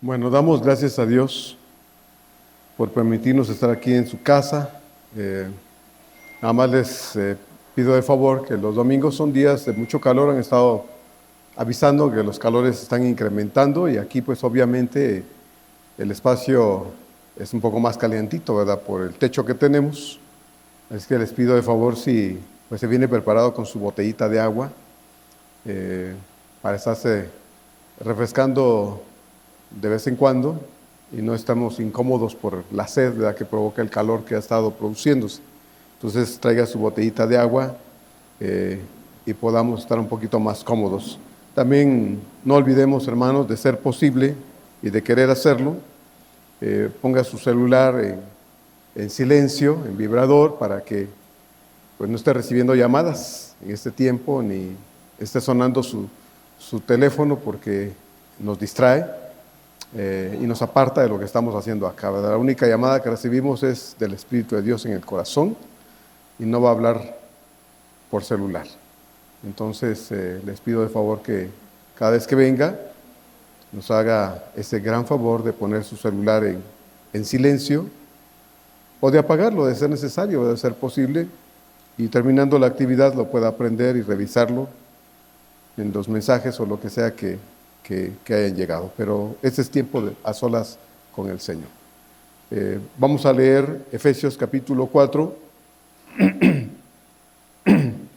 Bueno, damos gracias a Dios por permitirnos estar aquí en su casa. Nada más les pido de favor que los domingos son días de mucho calor, han estado avisando que los calores están incrementando y aquí pues obviamente el espacio es un poco más calientito, ¿verdad? Por el techo que tenemos. Es que les pido de favor si pues se viene preparado con su botellita de agua para estarse refrescando de vez en cuando y no estamos incómodos por la sed, ¿verdad?, que provoca el calor que ha estado produciéndose. Entonces traiga su botellita de agua y podamos estar un poquito más cómodos. También no olvidemos, hermanos, de ser posible y de querer hacerlo, ponga su celular en silencio, en vibrador, para que pues, no esté recibiendo llamadas en este tiempo, ni esté sonando su teléfono porque nos distrae. Y nos aparta de lo que estamos haciendo acá, ¿verdad? La única llamada que recibimos es del Espíritu de Dios en el corazón y no va a hablar por celular. Entonces les pido de favor que cada vez que venga nos haga ese gran favor de poner su celular en silencio o de apagarlo de ser necesario, de ser posible, y terminando la actividad lo pueda aprender y revisarlo en los mensajes o lo que sea que hayan llegado, pero este es tiempo a solas con el Señor. Vamos a leer Efesios capítulo 4,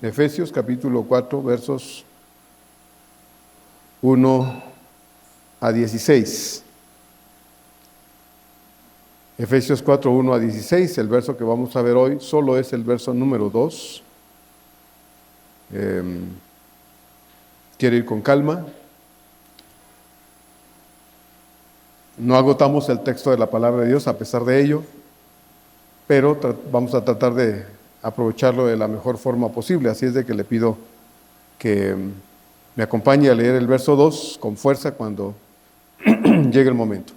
Efesios capítulo 4, versos 1 a 16. Efesios 4, 1 a 16, el verso que vamos a ver hoy solo es el verso número 2. Quiero ir con calma. No agotamos el texto de la palabra de Dios a pesar de ello, pero vamos a tratar de aprovecharlo de la mejor forma posible. Así es de que le pido que me acompañe a leer el verso 2 con fuerza cuando llegue el momento.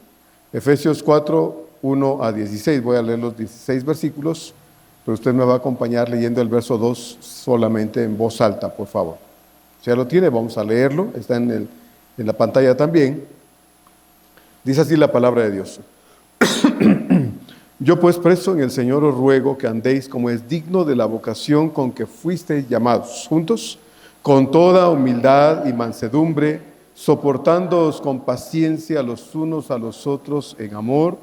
Efesios 4, 1 a 16. Voy a leer los 16 versículos, pero usted me va a acompañar leyendo el verso 2 solamente en voz alta, por favor. Si ya lo tiene, vamos a leerlo. Está en la pantalla también. Dice así la palabra de Dios. Yo pues preso en el Señor os ruego que andéis como es digno de la vocación con que fuisteis llamados, juntos, con toda humildad y mansedumbre, soportándoos con paciencia los unos a los otros en amor,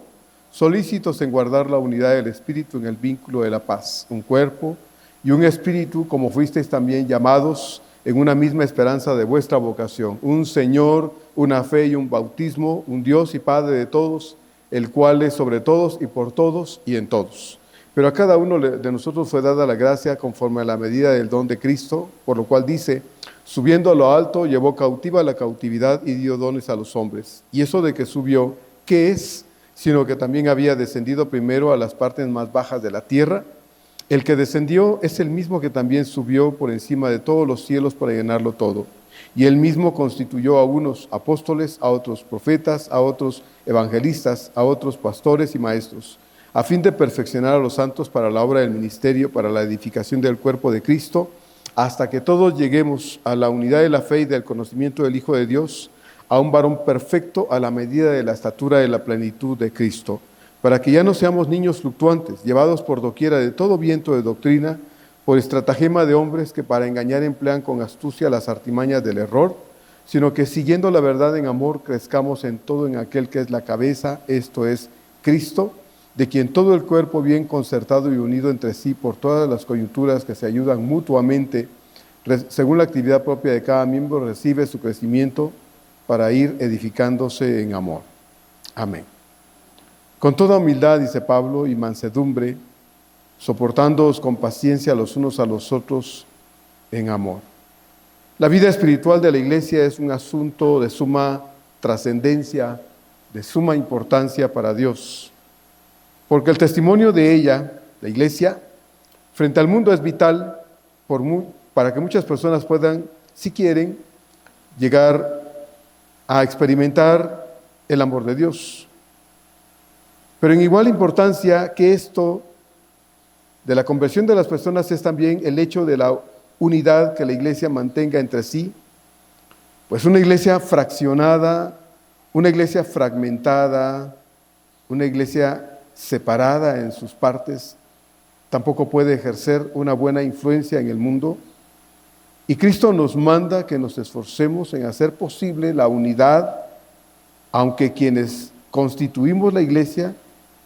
solícitos en guardar la unidad del Espíritu en el vínculo de la paz, un cuerpo y un espíritu, como fuisteis también llamados en una misma esperanza de vuestra vocación, un Señor, una fe y un bautismo, un Dios y Padre de todos, el cual es sobre todos y por todos y en todos. Pero a cada uno de nosotros fue dada la gracia conforme a la medida del don de Cristo, por lo cual dice, subiendo a lo alto, llevó cautiva la cautividad y dio dones a los hombres. Y eso de que subió, ¿qué es? Sino que también había descendido primero a las partes más bajas de la tierra. El que descendió es el mismo que también subió por encima de todos los cielos para llenarlo todo. Y él mismo constituyó a unos apóstoles, a otros profetas, a otros evangelistas, a otros pastores y maestros, a fin de perfeccionar a los santos para la obra del ministerio, para la edificación del cuerpo de Cristo, hasta que todos lleguemos a la unidad de la fe y del conocimiento del Hijo de Dios, a un varón perfecto a la medida de la estatura de la plenitud de Cristo, para que ya no seamos niños fluctuantes, llevados por doquiera de todo viento de doctrina, por estratagema de hombres que para engañar emplean con astucia las artimañas del error, sino que siguiendo la verdad en amor crezcamos en todo en aquel que es la cabeza, esto es Cristo, de quien todo el cuerpo bien concertado y unido entre sí por todas las coyunturas que se ayudan mutuamente, según la actividad propia de cada miembro, recibe su crecimiento para ir edificándose en amor. Amén. Con toda humildad, dice Pablo, y mansedumbre, soportándoos con paciencia los unos a los otros en amor. La vida espiritual de la iglesia es un asunto de suma trascendencia, de suma importancia para Dios, porque el testimonio de ella, la iglesia, frente al mundo es vital para que muchas personas puedan, si quieren, llegar a experimentar el amor de Dios. Pero en igual importancia que esto de la conversión de las personas es también el hecho de la unidad que la iglesia mantenga entre sí, pues una iglesia fraccionada Una iglesia fragmentada, una iglesia separada en sus partes, tampoco puede ejercer una buena influencia en el mundo. Y Cristo nos manda que nos esforcemos en hacer posible la unidad, aunque quienes constituimos la iglesia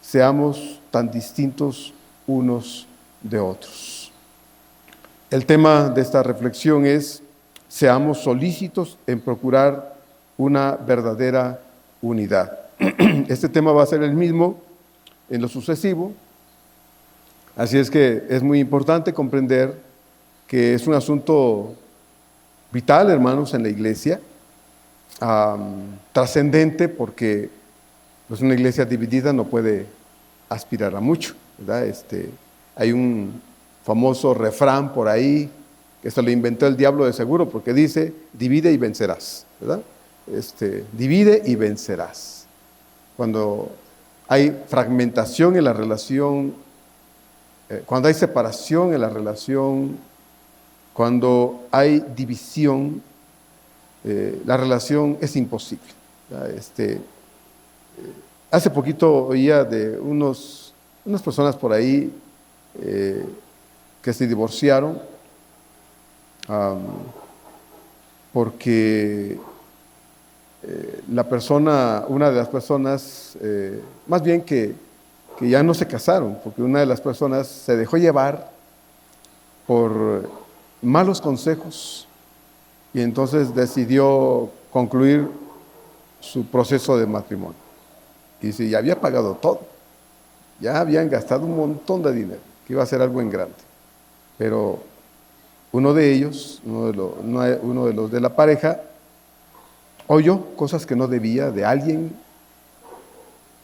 seamos tan distintos unos de otros. El tema de esta reflexión es: seamos solícitos en procurar una verdadera unidad. Este tema va a ser el mismo en lo sucesivo, así es que es muy importante comprender que es un asunto vital, hermanos, en la iglesia, trascendente, porque pues, una iglesia dividida no puede aspirar a mucho, ¿verdad? Hay un famoso refrán por ahí, que se lo inventó el diablo de seguro, porque dice: divide y vencerás, ¿verdad? Divide y vencerás. Cuando hay fragmentación en la relación, cuando hay separación en la relación, cuando hay división, la relación es imposible. Hace poquito oía de unas personas por ahí que se divorciaron porque una de las personas, más bien que ya no se casaron, porque una de las personas se dejó llevar por malos consejos y entonces decidió concluir su proceso de matrimonio. Y dice, ya había pagado todo, ya habían gastado un montón de dinero, que iba a ser algo en grande. Pero uno de ellos, uno de los de la pareja, oyó cosas que no debía de alguien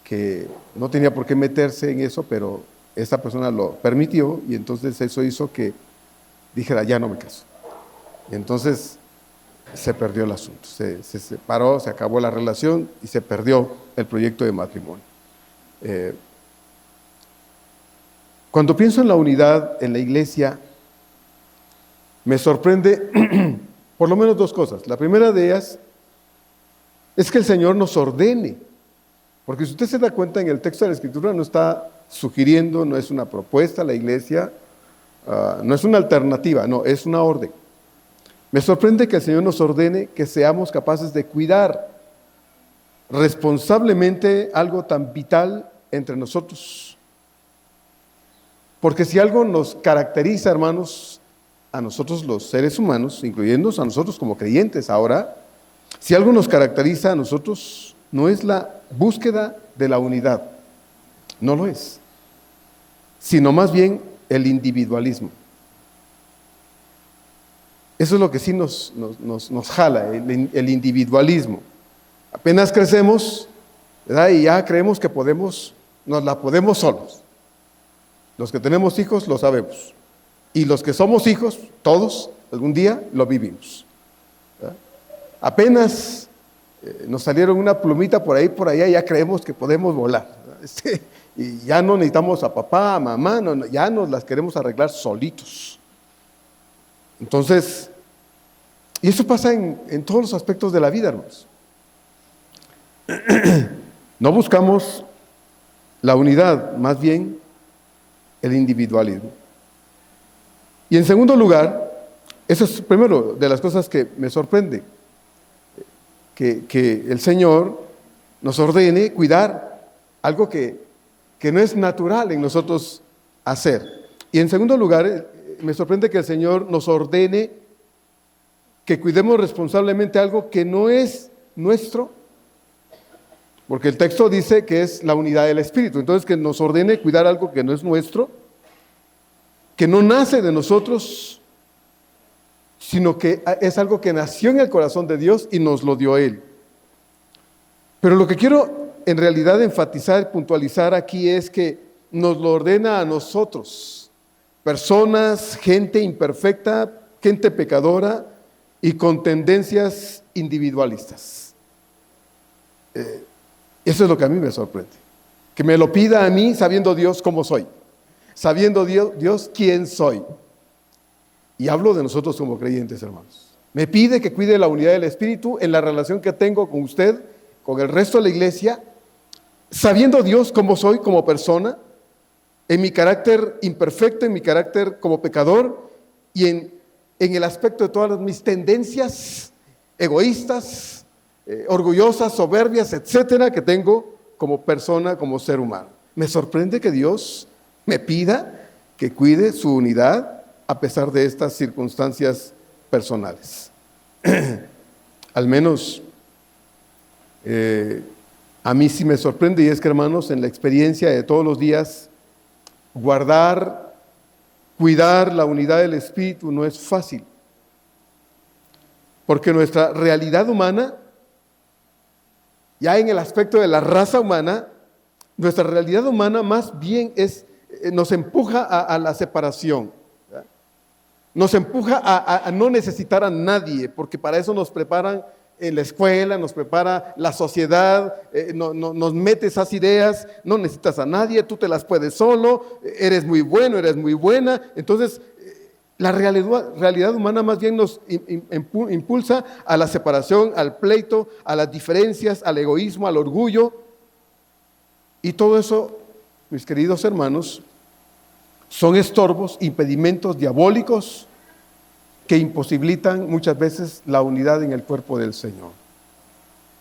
que no tenía por qué meterse en eso, pero esta persona lo permitió y entonces eso hizo que dijera, ya no me caso. Y entonces se perdió el asunto, se separó, se acabó la relación y se perdió el proyecto de matrimonio. Cuando pienso en la unidad en la iglesia, me sorprende por lo menos dos cosas. La primera de ellas es que el Señor nos ordene, porque si usted se da cuenta en el texto de la Escritura no está sugiriendo, no es una propuesta a la iglesia, no es una alternativa, no, es una orden. Me sorprende que el Señor nos ordene que seamos capaces de cuidar responsablemente algo tan vital entre nosotros. Porque si algo nos caracteriza, hermanos, a nosotros los seres humanos, incluyéndonos a nosotros como creyentes ahora, si algo nos caracteriza a nosotros, no es la búsqueda de la unidad, no lo es, sino más bien el individualismo. Eso es lo que sí nos jala, el individualismo. Apenas crecemos, ¿verdad? Y ya creemos que nos la podemos solos. Los que tenemos hijos lo sabemos. Y los que somos hijos, todos, algún día lo vivimos, ¿verdad? Apenas nos salieron una plumita por ahí, por allá, ya creemos que podemos volar, ¿verdad? Y ya no necesitamos a papá, a mamá, no, ya nos las queremos arreglar solitos. Entonces, y eso pasa en todos los aspectos de la vida, hermanos. No buscamos la unidad, más bien el individualismo. Y en segundo lugar, eso es primero de las cosas que me sorprende, que el Señor nos ordene cuidar algo que no es natural en nosotros hacer. Y en segundo lugar, me sorprende que el Señor nos ordene que cuidemos responsablemente algo que no es nuestro, porque el texto dice que es la unidad del Espíritu. Entonces, que nos ordene cuidar algo que no es nuestro, que no nace de nosotros, sino que es algo que nació en el corazón de Dios y nos lo dio Él. Pero lo que quiero en realidad enfatizar, puntualizar aquí es que nos lo ordena a nosotros, personas, gente imperfecta, gente pecadora y con tendencias individualistas. Eso es lo que a mí me sorprende, que me lo pida a mí sabiendo Dios cómo soy, sabiendo Dios quién soy. Y hablo de nosotros como creyentes, hermanos. Me pide que cuide la unidad del Espíritu en la relación que tengo con usted con el resto de la iglesia, sabiendo Dios cómo soy como persona, en mi carácter imperfecto, en mi carácter como pecador y en el aspecto de todas mis tendencias egoístas, orgullosas, soberbias, etcétera, que tengo como persona, como ser humano. Me sorprende que Dios me pida que cuide su unidad a pesar de estas circunstancias personales. Al menos a mí sí me sorprende, y es que, hermanos, en la experiencia de todos los días, cuidar la unidad del Espíritu no es fácil, porque nuestra realidad humana, ya en el aspecto de la raza humana, nuestra realidad humana más bien nos empuja a la separación, ¿verdad? Nos empuja a no necesitar a nadie, porque para eso nos preparan en la escuela, nos prepara la sociedad, nos mete esas ideas, no necesitas a nadie, tú te las puedes solo, eres muy bueno, eres muy buena. Entonces, la realidad humana más bien nos impulsa a la separación, al pleito, a las diferencias, al egoísmo, al orgullo. Y todo eso, mis queridos hermanos, son estorbos, impedimentos diabólicos que imposibilitan muchas veces la unidad en el cuerpo del Señor.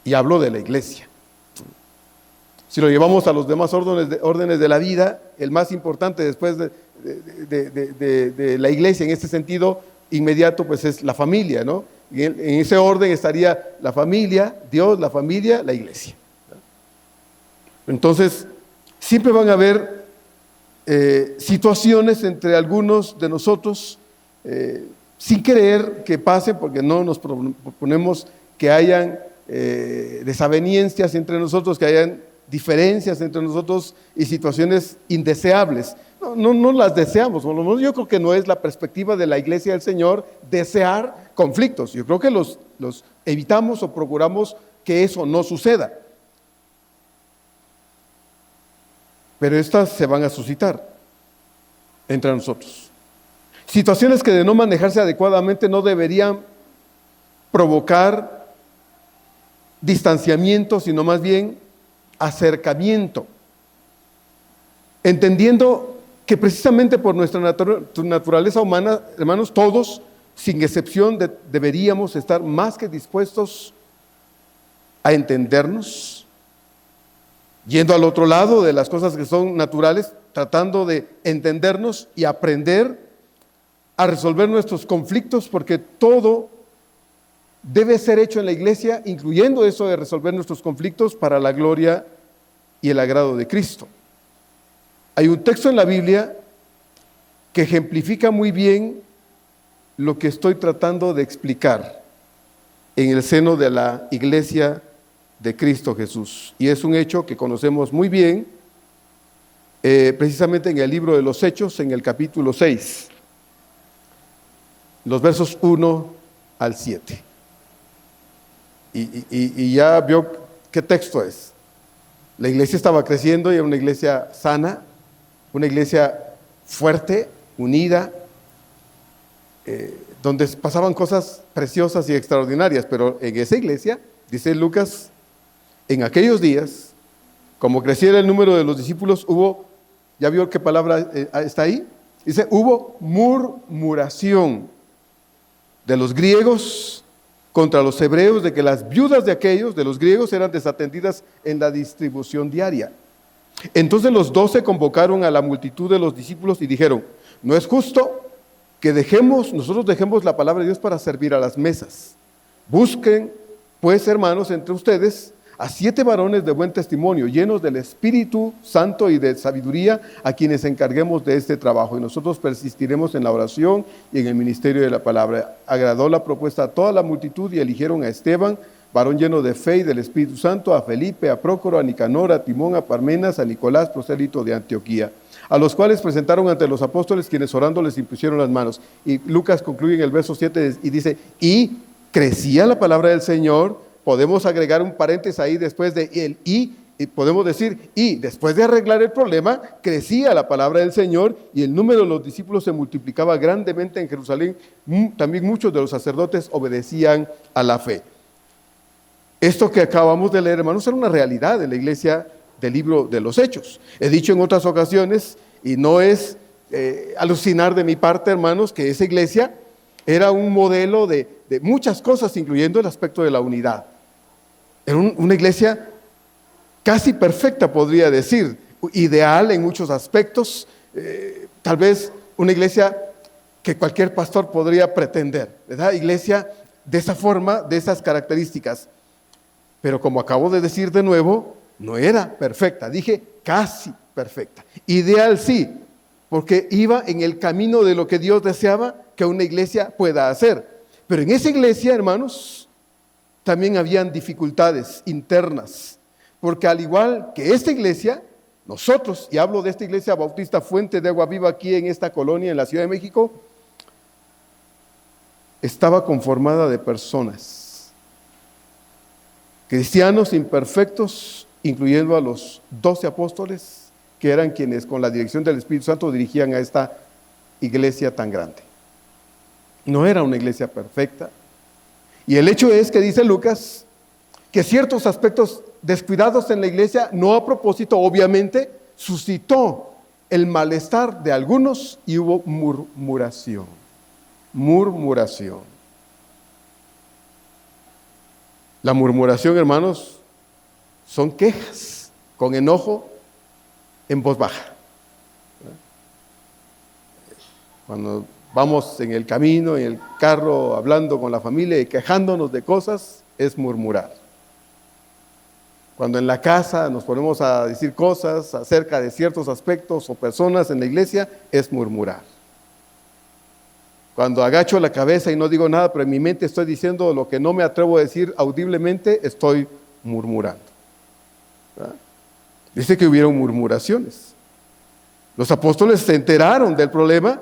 Y hablo de la iglesia. Si lo llevamos a los demás órdenes de la vida, el más importante después de la iglesia en este sentido inmediato, pues es la familia, ¿no? Y en ese orden estaría la familia, Dios, la familia, la iglesia. Entonces, siempre van a haber situaciones entre algunos de nosotros, sin querer que pase, porque no nos proponemos que hayan desavenencias entre nosotros, que hayan diferencias entre nosotros y situaciones indeseables. No las deseamos, por lo menos yo creo que no es la perspectiva de la iglesia del Señor desear conflictos. Yo creo que los evitamos o procuramos que eso no suceda. Pero estas se van a suscitar entre nosotros. Situaciones que de no manejarse adecuadamente no deberían provocar distanciamiento, sino más bien acercamiento. Entendiendo que precisamente por nuestra naturaleza humana, hermanos, todos, sin excepción, deberíamos estar más que dispuestos a entendernos, yendo al otro lado de las cosas que son naturales, tratando de entendernos y aprender a resolver nuestros conflictos, porque todo debe ser hecho en la iglesia, incluyendo eso de resolver nuestros conflictos para la gloria y el agrado de Cristo. Hay un texto en la Biblia que ejemplifica muy bien lo que estoy tratando de explicar en el seno de la iglesia de Cristo Jesús. Y es un hecho que conocemos muy bien, precisamente en el libro de los Hechos, en el capítulo 6. Los versos 1 al 7. Y ya vio qué texto es. La iglesia estaba creciendo y era una iglesia sana, una iglesia fuerte, unida, donde pasaban cosas preciosas y extraordinarias. Pero en esa iglesia, dice Lucas, en aquellos días, como creciera el número de los discípulos, ¿ya vio qué palabra está ahí? Dice, hubo murmuración de los griegos contra los hebreos, de que las viudas de los griegos, eran desatendidas en la distribución diaria. Entonces los 12 convocaron a la multitud de los discípulos y dijeron, no es justo que nosotros dejemos la palabra de Dios para servir a las mesas. Busquen, pues, hermanos, entre ustedes a 7 varones de buen testimonio, llenos del Espíritu Santo y de sabiduría, a quienes encarguemos de este trabajo, y nosotros persistiremos en la oración y en el ministerio de la palabra. Agradó la propuesta a toda la multitud y eligieron a Esteban, varón lleno de fe y del Espíritu Santo, a Felipe, a Prócoro, a Nicanor, a Timón, a Parmenas, a Nicolás, prosélito de Antioquía, a los cuales presentaron ante los apóstoles, quienes orando les impusieron las manos. Y Lucas concluye en el verso 7 y dice, y crecía la palabra del Señor. Podemos agregar un paréntesis ahí después de el y podemos decir, y después de arreglar el problema, crecía la palabra del Señor y el número de los discípulos se multiplicaba grandemente en Jerusalén. También muchos de los sacerdotes obedecían a la fe. Esto que acabamos de leer, hermanos, era una realidad de la iglesia del libro de los Hechos. He dicho en otras ocasiones, y no es alucinar de mi parte, hermanos, que esa iglesia era un modelo de muchas cosas, incluyendo el aspecto de la unidad. Era una iglesia casi perfecta, podría decir, ideal en muchos aspectos, tal vez una iglesia que cualquier pastor podría pretender, ¿verdad? Iglesia de esa forma, de esas características. Pero como acabo de decir de nuevo, no era perfecta, dije casi perfecta. Ideal sí, porque iba en el camino de lo que Dios deseaba que una iglesia pueda hacer. Pero en esa iglesia, hermanos, también habían dificultades internas, porque al igual que esta iglesia, nosotros, y hablo de esta iglesia bautista Fuente de Agua Viva aquí en esta colonia, en la Ciudad de México, estaba conformada de personas, cristianos imperfectos, incluyendo a los 12 apóstoles, que eran quienes con la dirección del Espíritu Santo dirigían a esta iglesia tan grande. No era una iglesia perfecta. Y el hecho es que dice Lucas que ciertos aspectos descuidados en la iglesia, no a propósito, obviamente, suscitó el malestar de algunos y hubo murmuración. Murmuración. La murmuración, hermanos, son quejas con enojo en voz baja. Cuando vamos en el camino, en el carro, hablando con la familia y quejándonos de cosas, es murmurar. Cuando en la casa nos ponemos a decir cosas acerca de ciertos aspectos o personas en la iglesia, es murmurar. Cuando agacho la cabeza y no digo nada, pero en mi mente estoy diciendo lo que no me atrevo a decir audiblemente, estoy murmurando. ¿Verdad? Dice que hubieron murmuraciones. Los apóstoles se enteraron del problema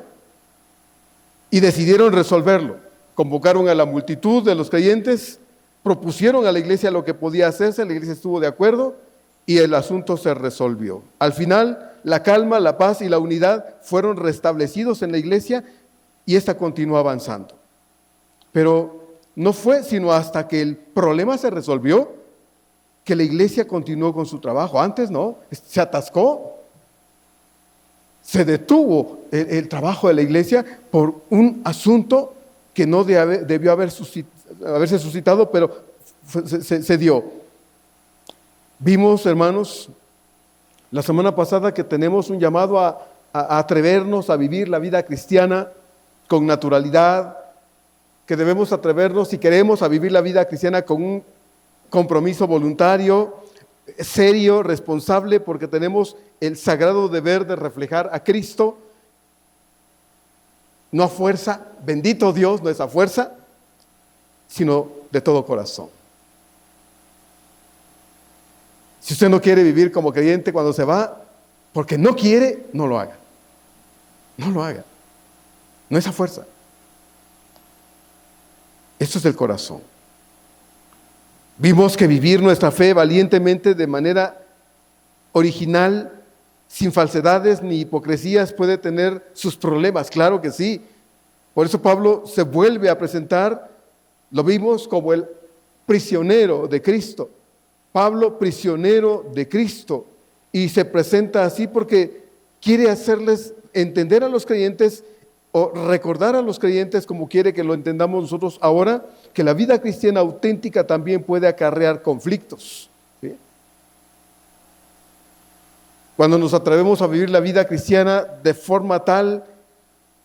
y decidieron resolverlo. Convocaron a la multitud de los creyentes, propusieron a la iglesia lo que podía hacerse, la iglesia estuvo de acuerdo y el asunto se resolvió. Al final, la calma, la paz y la unidad fueron restablecidos en la iglesia y esta continuó avanzando. Pero no fue sino hasta que el problema se resolvió que la iglesia continuó con su trabajo. Antes no, se atascó, se detuvo el trabajo de la iglesia por un asunto que no debió haberse suscitado, pero se dio. Vimos, hermanos, la semana pasada que tenemos un llamado a atrevernos a vivir la vida cristiana con naturalidad, que debemos atrevernos, si queremos, a vivir la vida cristiana con un compromiso voluntario, serio, responsable, porque tenemos el sagrado deber de reflejar a Cristo, no a fuerza, bendito Dios, no es a fuerza, sino de todo corazón. Si usted no quiere vivir como creyente cuando se va, porque no quiere, no lo haga. No lo haga. No es a fuerza. Esto es del corazón. Vimos que vivir nuestra fe valientemente de manera original, sin falsedades ni hipocresías, puede tener sus problemas, claro que sí. Por eso Pablo se vuelve a presentar, lo vimos como el prisionero de Cristo. Pablo, prisionero de Cristo, y se presenta así porque quiere hacerles entender a los creyentes o recordar a los creyentes, como quiere que lo entendamos nosotros ahora, que la vida cristiana auténtica también puede acarrear conflictos. ¿Sí? Cuando nos atrevemos a vivir la vida cristiana de forma tal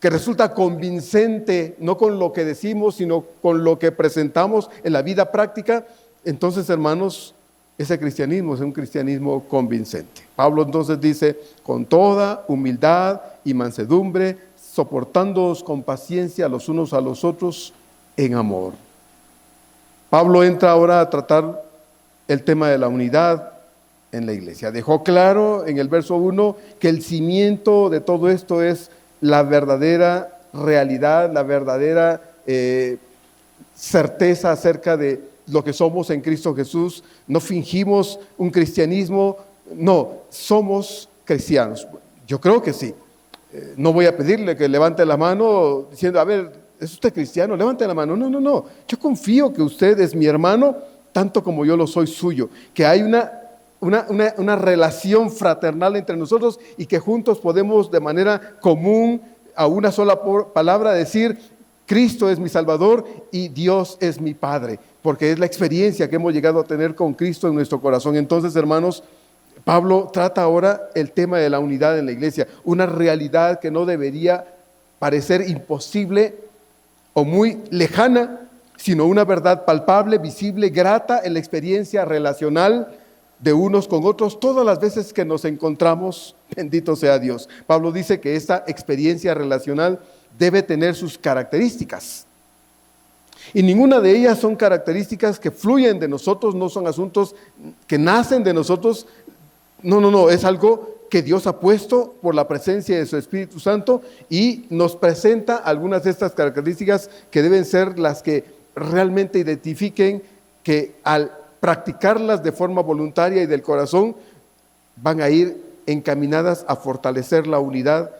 que resulta convincente, no con lo que decimos, sino con lo que presentamos en la vida práctica, entonces, hermanos, ese cristianismo es un cristianismo convincente. Pablo entonces dice, con toda humildad y mansedumbre, soportándoos con paciencia los unos a los otros en amor. Pablo entra ahora a tratar el tema de la unidad en la iglesia. Dejó claro en el verso 1 que el cimiento de todo esto es la verdadera realidad, la verdadera certeza acerca de lo que somos en Cristo Jesús. No fingimos un cristianismo, no, somos cristianos. Yo creo que sí. No voy a pedirle que levante la mano diciendo, a ver, ¿es usted cristiano? Levante la mano. No. Yo confío que usted es mi hermano, tanto como yo lo soy suyo, que hay una relación fraternal entre nosotros y que juntos podemos de manera común, a una sola palabra, decir: Cristo es mi Salvador y Dios es mi Padre, porque es la experiencia que hemos llegado a tener con Cristo en nuestro corazón. Entonces, hermanos, Pablo trata ahora el tema de la unidad en la iglesia, una realidad que no debería parecer imposible o muy lejana, sino una verdad palpable, visible, grata en la experiencia relacional de unos con otros, todas las veces que nos encontramos. Bendito sea Dios. Pablo dice que esta experiencia relacional debe tener sus características. Y ninguna de ellas son características que fluyen de nosotros, no son asuntos que nacen de nosotros. No, es algo que Dios ha puesto por la presencia de su Espíritu Santo y nos presenta algunas de estas características que deben ser las que realmente identifiquen que al practicarlas de forma voluntaria y del corazón van a ir encaminadas a fortalecer la unidad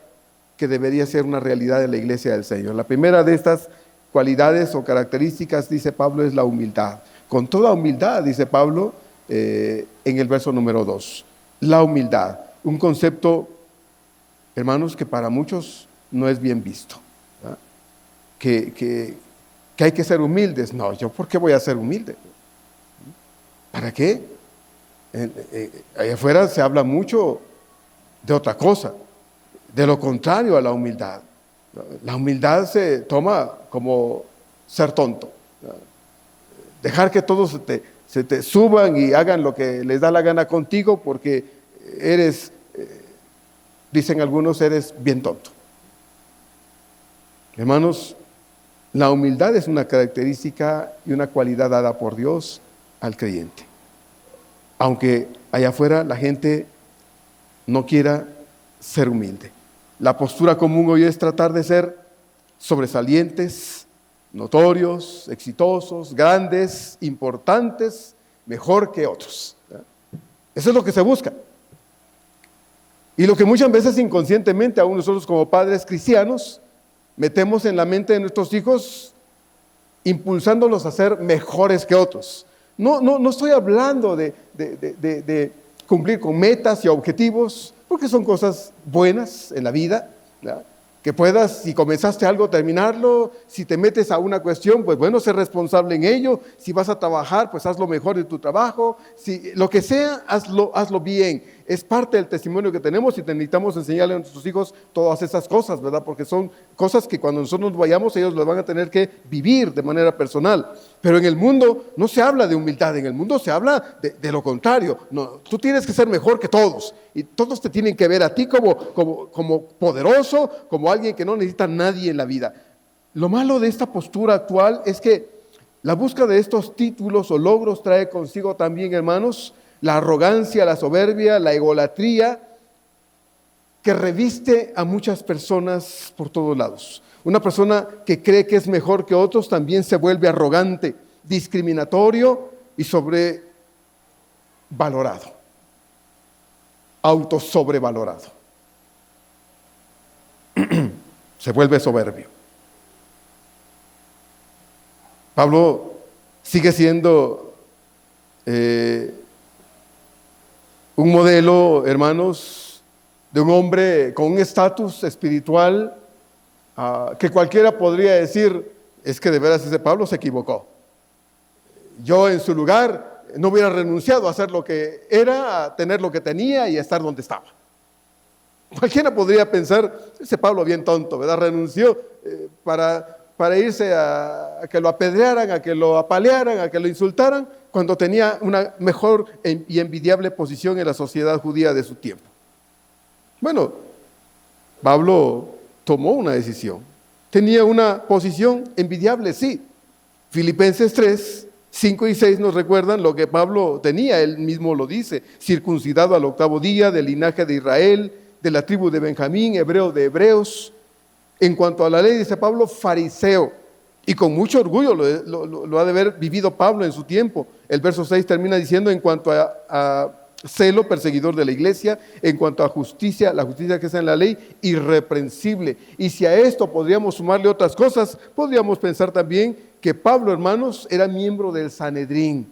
que debería ser una realidad de la iglesia del Señor. La primera de estas cualidades o características, dice Pablo, es la humildad. Con toda humildad, dice Pablo en el verso número 2. La humildad, un concepto, hermanos, que para muchos no es bien visto. Que hay que ser humildes. No, ¿yo por qué voy a ser humilde? ¿Para qué? Allá afuera se habla mucho de otra cosa, de lo contrario a la humildad. La humildad se toma como ser tonto. Dejar que todos se te suban y hagan lo que les da la gana contigo porque eres, dicen algunos, eres bien tonto. Hermanos, la humildad es una característica y una cualidad dada por Dios al creyente. Aunque allá afuera la gente no quiera ser humilde. La postura común hoy es tratar de ser sobresalientes, notorios, exitosos, grandes, importantes, mejor que otros. Eso es lo que se busca. Y lo que muchas veces inconscientemente, aún nosotros como padres cristianos, metemos en la mente de nuestros hijos, impulsándolos a ser mejores que otros. No estoy hablando de cumplir con metas y objetivos, porque son cosas buenas en la vida, ¿verdad? Que puedas, si comenzaste algo, terminarlo. Si te metes a una cuestión, pues bueno, ser responsable en ello. Si vas a trabajar, pues haz lo mejor de tu trabajo. Si lo que sea, hazlo bien. Es parte del testimonio que tenemos y necesitamos enseñarle a nuestros hijos todas esas cosas, ¿verdad? Porque son cosas que cuando nosotros nos vayamos, ellos las van a tener que vivir de manera personal. Pero en el mundo no se habla de humildad, en el mundo se habla de lo contrario. No, tú tienes que ser mejor que todos y todos te tienen que ver a ti como poderoso, como alguien que no necesita a nadie en la vida. Lo malo de esta postura actual es que la búsqueda de estos títulos o logros trae consigo también, hermanos, la arrogancia, la soberbia, la egolatría que reviste a muchas personas por todos lados. Una persona que cree que es mejor que otros también se vuelve arrogante, discriminatorio y sobrevalorado, autosobrevalorado. Se vuelve soberbio. Pablo sigue siendo un modelo, hermanos, de un hombre con un estatus espiritual que cualquiera podría decir, es que de veras ese Pablo se equivocó. Yo en su lugar no hubiera renunciado a hacer lo que era, a tener lo que tenía y a estar donde estaba. Cualquiera podría pensar, ese Pablo bien tonto, ¿verdad? Renunció para irse a que lo apedrearan, a que lo apalearan, a que lo insultaran, cuando tenía una mejor y envidiable posición en la sociedad judía de su tiempo. Bueno, Pablo tomó una decisión. Tenía una posición envidiable, sí. Filipenses 3, 5 y 6 nos recuerdan lo que Pablo tenía, él mismo lo dice: circuncidado al 8º día, del linaje de Israel, de la tribu de Benjamín, hebreo de hebreos. En cuanto a la ley, dice Pablo, fariseo. Y con mucho orgullo lo ha de haber vivido Pablo en su tiempo. El verso 6 termina diciendo: en cuanto a celo, perseguidor de la iglesia; en cuanto a justicia, la justicia que está en la ley, irreprensible. Y si a esto podríamos sumarle otras cosas, podríamos pensar también que Pablo, hermanos, era miembro del Sanedrín.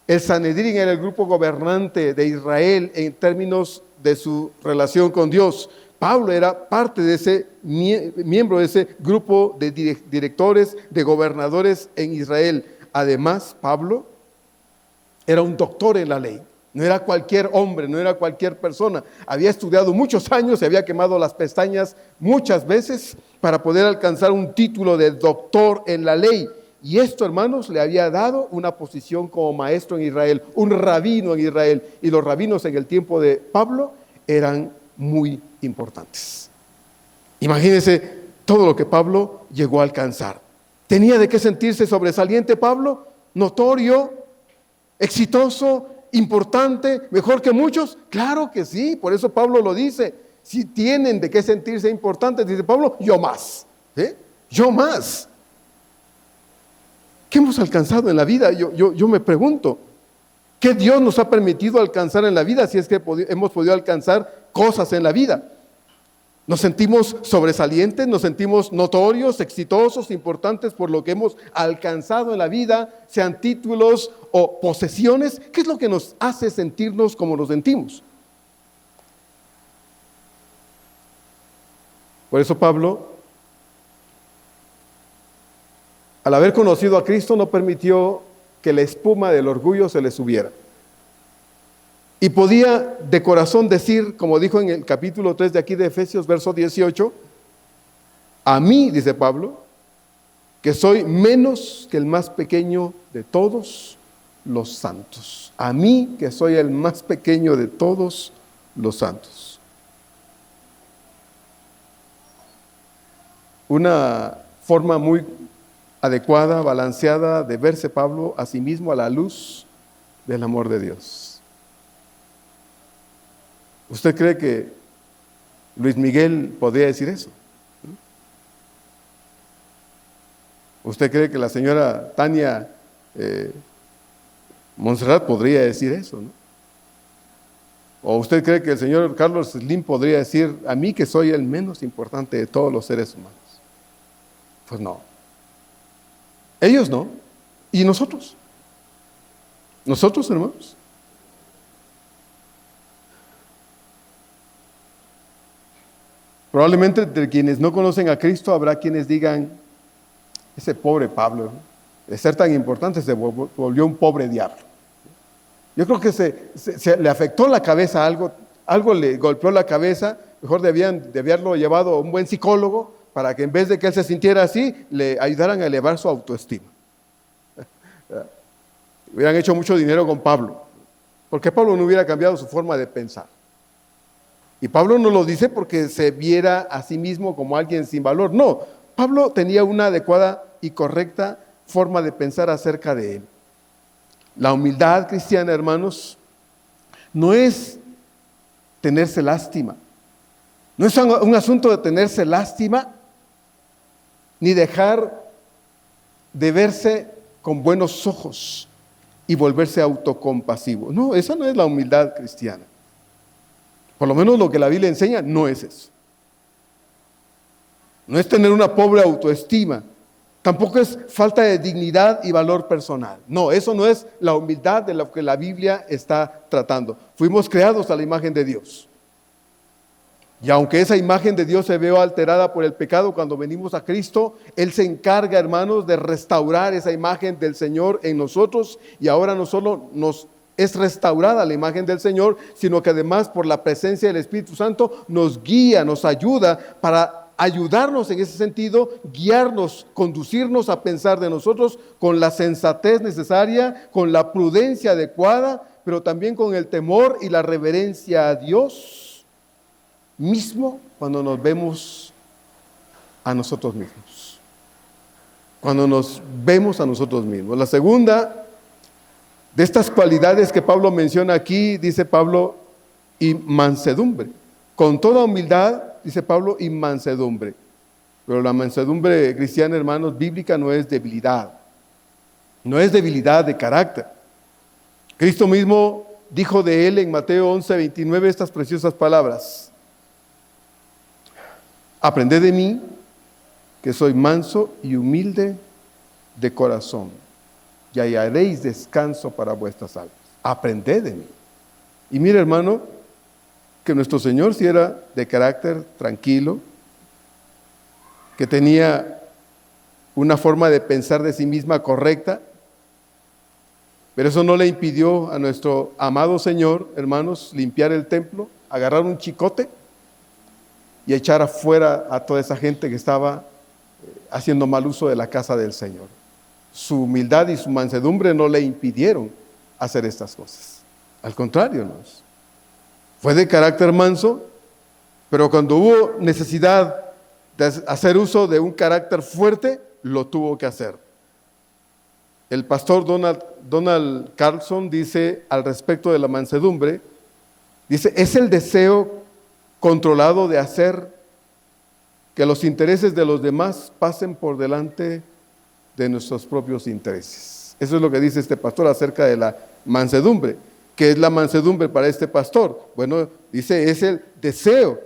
El Sanedrín era el grupo gobernante de Israel en términos de su relación con Dios. Pablo era parte de ese miembro de ese grupo de directores, de gobernadores en Israel. Además, Pablo era un doctor en la ley. No era cualquier hombre, no era cualquier persona. Había estudiado muchos años, se había quemado las pestañas muchas veces para poder alcanzar un título de doctor en la ley. Y esto, hermanos, le había dado una posición como maestro en Israel, un rabino en Israel. Y los rabinos en el tiempo de Pablo eran muy importantes. Imagínense todo lo que Pablo llegó a alcanzar. ¿Tenía de qué sentirse sobresaliente Pablo? Notorio, exitoso, importante, mejor que muchos. Claro que sí, por eso Pablo lo dice. Si tienen de qué sentirse importantes, dice Pablo, yo más. Yo más. ¿Qué hemos alcanzado en la vida? Yo me pregunto, ¿qué Dios nos ha permitido alcanzar en la vida si es que hemos podido alcanzar cosas en la vida? Nos sentimos sobresalientes, nos sentimos notorios, exitosos, importantes por lo que hemos alcanzado en la vida, sean títulos o posesiones. ¿Qué es lo que nos hace sentirnos como nos sentimos? Por eso Pablo, al haber conocido a Cristo, no permitió que la espuma del orgullo se le subiera. Y podía de corazón decir, como dijo en el capítulo 3 de aquí de Efesios, verso 18, a mí, dice Pablo, que soy menos que el más pequeño de todos los santos. A mí, que soy el más pequeño de todos los santos. Una forma muy adecuada, balanceada de verse Pablo a sí mismo a la luz del amor de Dios. ¿Usted cree que Luis Miguel podría decir eso? ¿Usted cree que la señora Tania Montserrat podría decir eso, no? ¿O usted cree que el señor Carlos Slim podría decir, a mí que soy el menos importante de todos los seres humanos? Pues no. Ellos no. ¿Y nosotros? ¿Nosotros, hermanos? Probablemente entre quienes no conocen a Cristo habrá quienes digan, ese pobre Pablo, de ser tan importante se volvió un pobre diablo. Yo creo que se le afectó la cabeza algo le golpeó la cabeza, mejor de haberlo llevado a un buen psicólogo para que en vez de que él se sintiera así, le ayudaran a elevar su autoestima. Hubieran hecho mucho dinero con Pablo, porque Pablo no hubiera cambiado su forma de pensar. Y Pablo no lo dice porque se viera a sí mismo como alguien sin valor. No, Pablo tenía una adecuada y correcta forma de pensar acerca de él. La humildad cristiana, hermanos, no es tenerse lástima. No es un asunto de tenerse lástima, ni dejar de verse con buenos ojos y volverse autocompasivo. No, esa no es la humildad cristiana. Por lo menos lo que la Biblia enseña no es eso. No es tener una pobre autoestima. Tampoco es falta de dignidad y valor personal. No, eso no es la humildad de lo que la Biblia está tratando. Fuimos creados a la imagen de Dios. Y aunque esa imagen de Dios se veo alterada por el pecado, cuando venimos a Cristo, Él se encarga, hermanos, de restaurar esa imagen del Señor en nosotros. Y ahora no solo nos es restaurada la imagen del Señor, sino que además por la presencia del Espíritu Santo nos guía, nos ayuda para ayudarnos en ese sentido, guiarnos, conducirnos a pensar de nosotros con la sensatez necesaria, con la prudencia adecuada, pero también con el temor y la reverencia a Dios mismo cuando nos vemos a nosotros mismos. Cuando nos vemos a nosotros mismos. La segunda de estas cualidades que Pablo menciona aquí, dice Pablo, y mansedumbre. Con toda humildad, dice Pablo, y mansedumbre. Pero la mansedumbre cristiana, hermanos, bíblica no es debilidad. No es debilidad de carácter. Cristo mismo dijo de él en Mateo 11:29 estas preciosas palabras. Aprended de mí, que soy manso y humilde de corazón, y hallaréis descanso para vuestras almas. Aprended de mí. Y mire, hermano, que nuestro Señor sí era de carácter tranquilo, que tenía una forma de pensar de sí misma correcta, pero eso no le impidió a nuestro amado Señor, hermanos, limpiar el templo, agarrar un chicote y echar afuera a toda esa gente que estaba haciendo mal uso de la casa del Señor. Su humildad y su mansedumbre no le impidieron hacer estas cosas. Al contrario, hermanos, fue de carácter manso, pero cuando hubo necesidad de hacer uso de un carácter fuerte, lo tuvo que hacer. El pastor Donald Carlson dice al respecto de la mansedumbre, dice, es el deseo controlado de hacer que los intereses de los demás pasen por delante de nuestros propios intereses. Eso es lo que dice este pastor acerca de la mansedumbre. ¿Qué es la mansedumbre para este pastor? Bueno, dice, es el deseo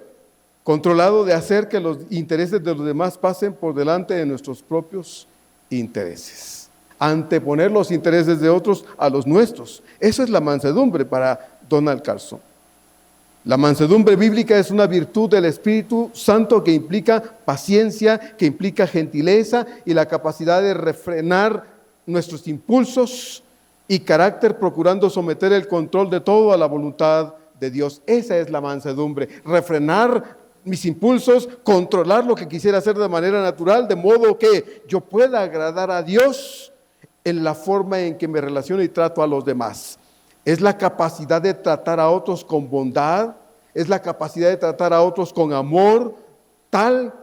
controlado de hacer que los intereses de los demás pasen por delante de nuestros propios intereses. Anteponer los intereses de otros a los nuestros. Eso es la mansedumbre para Donald Carlson. La mansedumbre bíblica es una virtud del Espíritu Santo que implica paciencia, que implica gentileza y la capacidad de refrenar nuestros impulsos y carácter, procurando someter el control de todo a la voluntad de Dios. Esa es la mansedumbre, refrenar mis impulsos, controlar lo que quisiera hacer de manera natural, de modo que yo pueda agradar a Dios en la forma en que me relaciono y trato a los demás. Es la capacidad de tratar a otros con bondad, es la capacidad de tratar a otros con amor, tal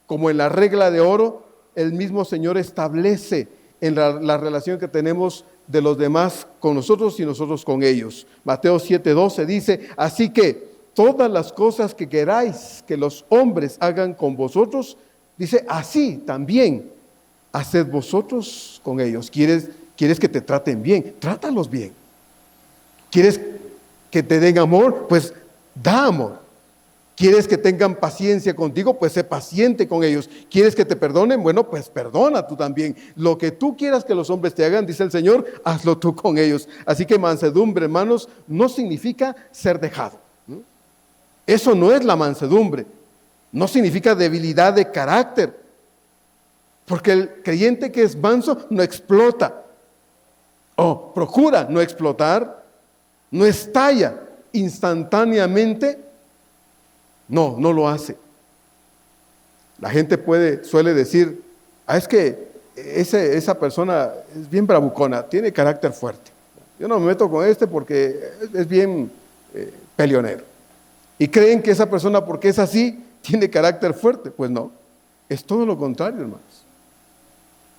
como en la regla de oro el mismo Señor establece en la relación que tenemos de los demás con nosotros y nosotros con ellos. Mateo 7:12 dice, así que todas las cosas que queráis que los hombres hagan con vosotros, dice, así también haced vosotros con ellos. ¿Quieres que te traten bien? Trátalos bien. ¿Quieres que te den amor? Pues da amor. ¿Quieres que tengan paciencia contigo? Pues sé paciente con ellos. ¿Quieres que te perdonen? Bueno, pues perdona tú también. Lo que tú quieras que los hombres te hagan, dice el Señor, hazlo tú con ellos. Así que mansedumbre, hermanos, no significa ser dejado. Eso no es la mansedumbre. No significa debilidad de carácter. Porque el creyente que es manso no explota. O procura no explotar. No estalla instantáneamente. No lo hace. La gente suele decir, es que esa persona es bien bravucona, tiene carácter fuerte. Yo no me meto con porque es bien peleonero. Y creen que esa persona, porque es así, tiene carácter fuerte. Pues no, es todo lo contrario, hermanos.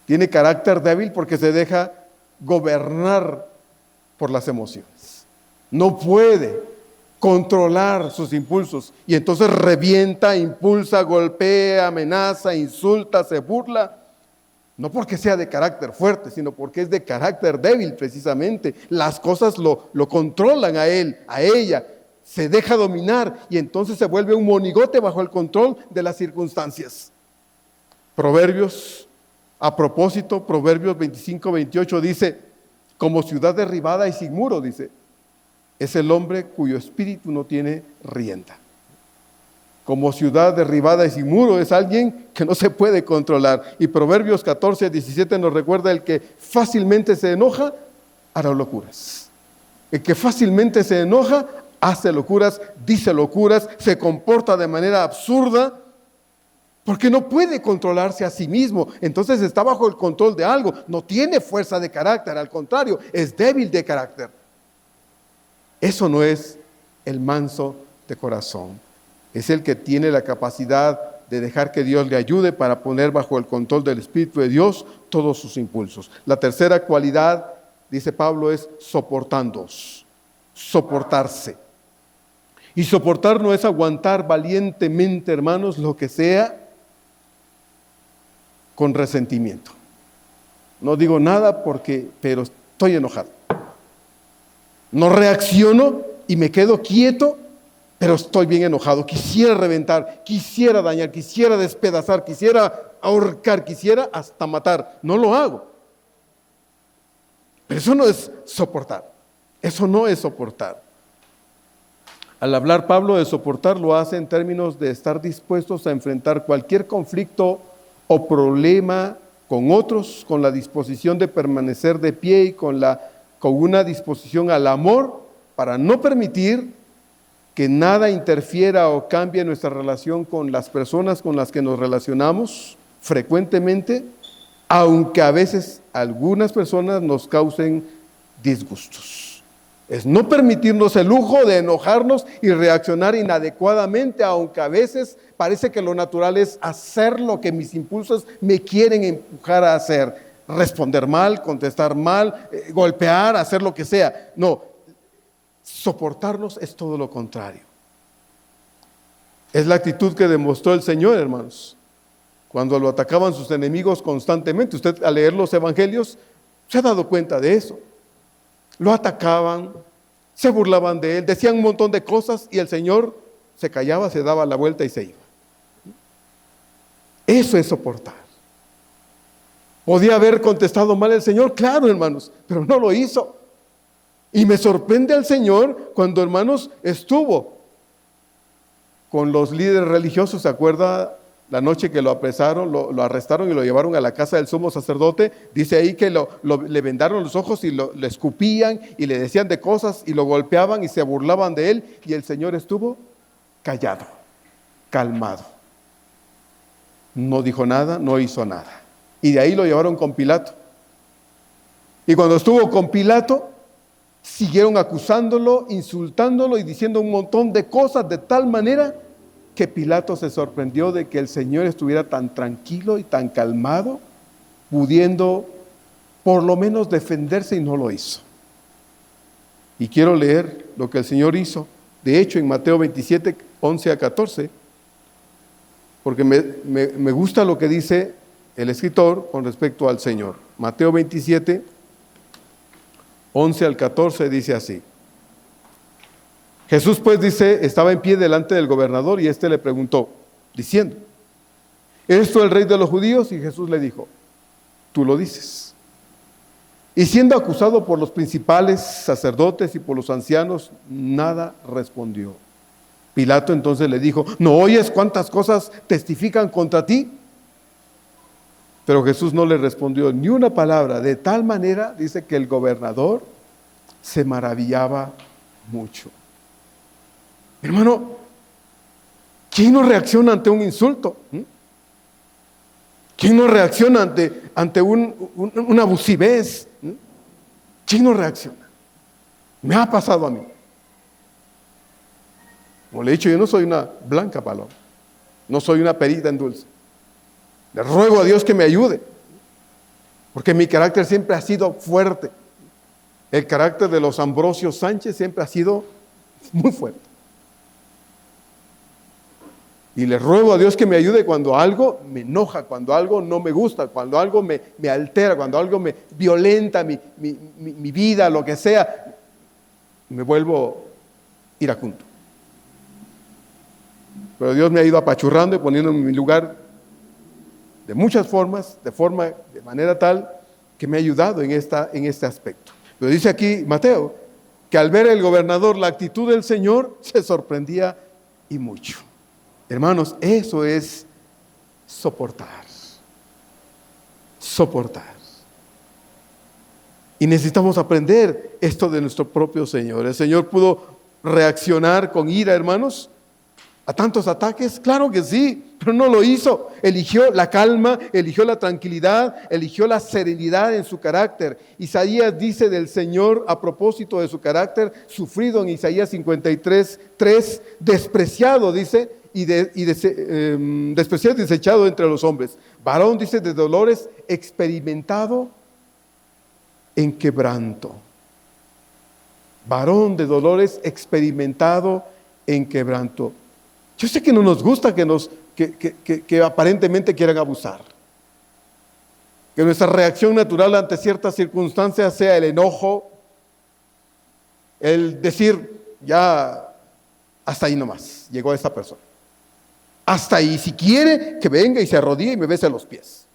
Tiene carácter débil porque se deja gobernar por las emociones. No puede controlar sus impulsos y entonces revienta, impulsa, golpea, amenaza, insulta, se burla. No porque sea de carácter fuerte, sino porque es de carácter débil precisamente. Las cosas lo controlan a él, a ella. Se deja dominar y entonces se vuelve un monigote bajo el control de las circunstancias. Proverbios 25:28 dice, como ciudad derribada y sin muro, dice, es el hombre cuyo espíritu no tiene rienda. Como ciudad derribada y sin muro es alguien que no se puede controlar. Y Proverbios 14:17 nos recuerda el que fácilmente se enoja, hará locuras. El que fácilmente se enoja, hace locuras, dice locuras, se comporta de manera absurda, porque no puede controlarse a sí mismo. Entonces está bajo el control de algo. No tiene fuerza de carácter, al contrario, es débil de carácter. Eso no es el manso de corazón. Es el que tiene la capacidad de dejar que Dios le ayude para poner bajo el control del Espíritu de Dios todos sus impulsos. La tercera cualidad, dice Pablo, es soportándoos, soportarse. Y soportar no es aguantar valientemente, hermanos, lo que sea con resentimiento. No digo nada pero estoy enojado. No reacciono y me quedo quieto, pero estoy bien enojado. Quisiera reventar, quisiera dañar, quisiera despedazar, quisiera ahorcar, quisiera hasta matar. No lo hago. Pero eso no es soportar. Eso no es soportar. Al hablar Pablo de soportar, lo hace en términos de estar dispuestos a enfrentar cualquier conflicto o problema con otros, con la disposición de permanecer de pie y con una disposición al amor para no permitir que nada interfiera o cambie nuestra relación con las personas con las que nos relacionamos frecuentemente, aunque a veces algunas personas nos causen disgustos. Es no permitirnos el lujo de enojarnos y reaccionar inadecuadamente, aunque a veces parece que lo natural es hacer lo que mis impulsos me quieren empujar a hacer. Responder mal, contestar mal, golpear, hacer lo que sea. No, soportarnos es todo lo contrario. Es la actitud que demostró el Señor, hermanos, cuando lo atacaban sus enemigos constantemente. Usted al leer los evangelios se ha dado cuenta de eso. Lo atacaban, se burlaban de él, decían un montón de cosas y el Señor se callaba, se daba la vuelta y se iba. Eso es soportar. ¿Podía haber contestado mal el Señor? Claro, hermanos, pero no lo hizo. Y me sorprende al Señor cuando, hermanos, estuvo con los líderes religiosos. ¿Se acuerda la noche que lo apresaron, lo arrestaron y lo llevaron a la casa del sumo sacerdote? Dice ahí que le vendaron los ojos y le escupían y le decían de cosas y lo golpeaban y se burlaban de él. Y el Señor estuvo callado, calmado. No dijo nada, no hizo nada. Y de ahí lo llevaron con Pilato. Y cuando estuvo con Pilato, siguieron acusándolo, insultándolo y diciendo un montón de cosas de tal manera que Pilato se sorprendió de que el Señor estuviera tan tranquilo y tan calmado, pudiendo por lo menos defenderse, y no lo hizo. Y quiero leer lo que el Señor hizo, de hecho en Mateo 27, 11 a 14, porque me gusta lo que dice el escritor con respecto al Señor. Mateo 27, 11 al 14 dice así. Jesús pues dice, estaba en pie delante del gobernador y éste le preguntó, diciendo, ¿eres tú el rey de los judíos? Y Jesús le dijo, tú lo dices. Y siendo acusado por los principales sacerdotes y por los ancianos, nada respondió. Pilato entonces le dijo, ¿no oyes cuántas cosas testifican contra ti? Pero Jesús no le respondió ni una palabra, de tal manera, dice, que el gobernador se maravillaba mucho. Hermano, ¿quién no reacciona ante un insulto? ¿Quién no reacciona ante una abusivez? ¿Quién no reacciona? Me ha pasado a mí. Como le he dicho, yo no soy una blanca paloma, no soy una perita en dulce. Le ruego a Dios que me ayude, porque mi carácter siempre ha sido fuerte. El carácter de los Ambrosio Sánchez siempre ha sido muy fuerte. Y le ruego a Dios que me ayude cuando algo me enoja, cuando algo no me gusta, cuando algo me altera, cuando algo me violenta mi vida, lo que sea, me vuelvo iracundo. Pero Dios me ha ido apachurrando y poniendo en mi lugar de muchas formas, de manera tal que me ha ayudado en este aspecto. Pero dice aquí Mateo, que al ver el gobernador la actitud del Señor, se sorprendía y mucho. Hermanos, eso es soportar. Soportar. Y necesitamos aprender esto de nuestro propio Señor. El Señor pudo reaccionar con ira, hermanos, a tantos ataques. Claro que sí, pero no lo hizo. Eligió la calma, eligió la tranquilidad, eligió la serenidad en su carácter. Isaías dice del Señor a propósito de su carácter sufrido en Isaías 53, 3, despreciado, dice, despreciado y desechado entre los hombres. Varón, dice, de dolores, experimentado en quebranto. Varón de dolores, experimentado en quebranto. Yo sé que no nos gusta que aparentemente quieran abusar. Que nuestra reacción natural ante ciertas circunstancias sea el enojo, el decir, ya hasta ahí nomás, llegó esta persona. Hasta ahí, si quiere, que venga y se arrodille y me bese los pies.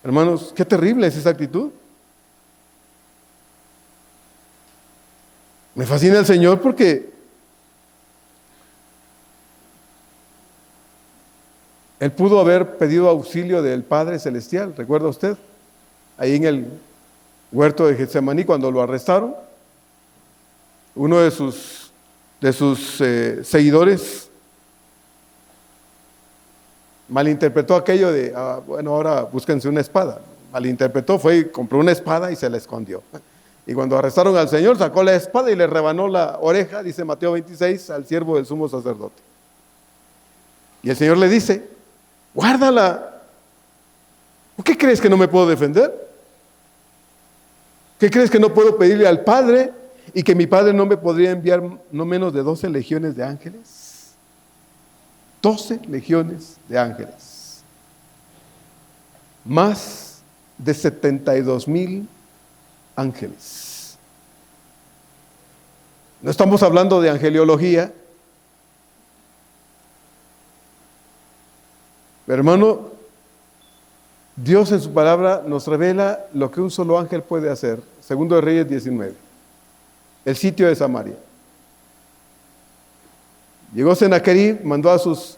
Hermanos, qué terrible es esa actitud. Me fascina el Señor porque Él pudo haber pedido auxilio del Padre Celestial, ¿recuerda usted? Ahí en el huerto de Getsemaní cuando lo arrestaron, uno de sus seguidores malinterpretó aquello de, bueno, ahora búsquense una espada. Malinterpretó, fue y compró una espada y se la escondió. Y cuando arrestaron al Señor, sacó la espada y le rebanó la oreja, dice Mateo 26, al siervo del sumo sacerdote. Y el Señor le dice, guárdala. ¿Por qué crees que no me puedo defender? ¿Qué crees que no puedo pedirle al Padre y que mi Padre no me podría enviar no menos de 12 legiones de ángeles? 12 legiones de ángeles. Más de 72,000 ángeles. No estamos hablando de angeliología. Pero hermano, Dios en su palabra nos revela lo que un solo ángel puede hacer. Segundo de Reyes 19. El sitio de Samaria. Llegó Sennacherib, mandó a sus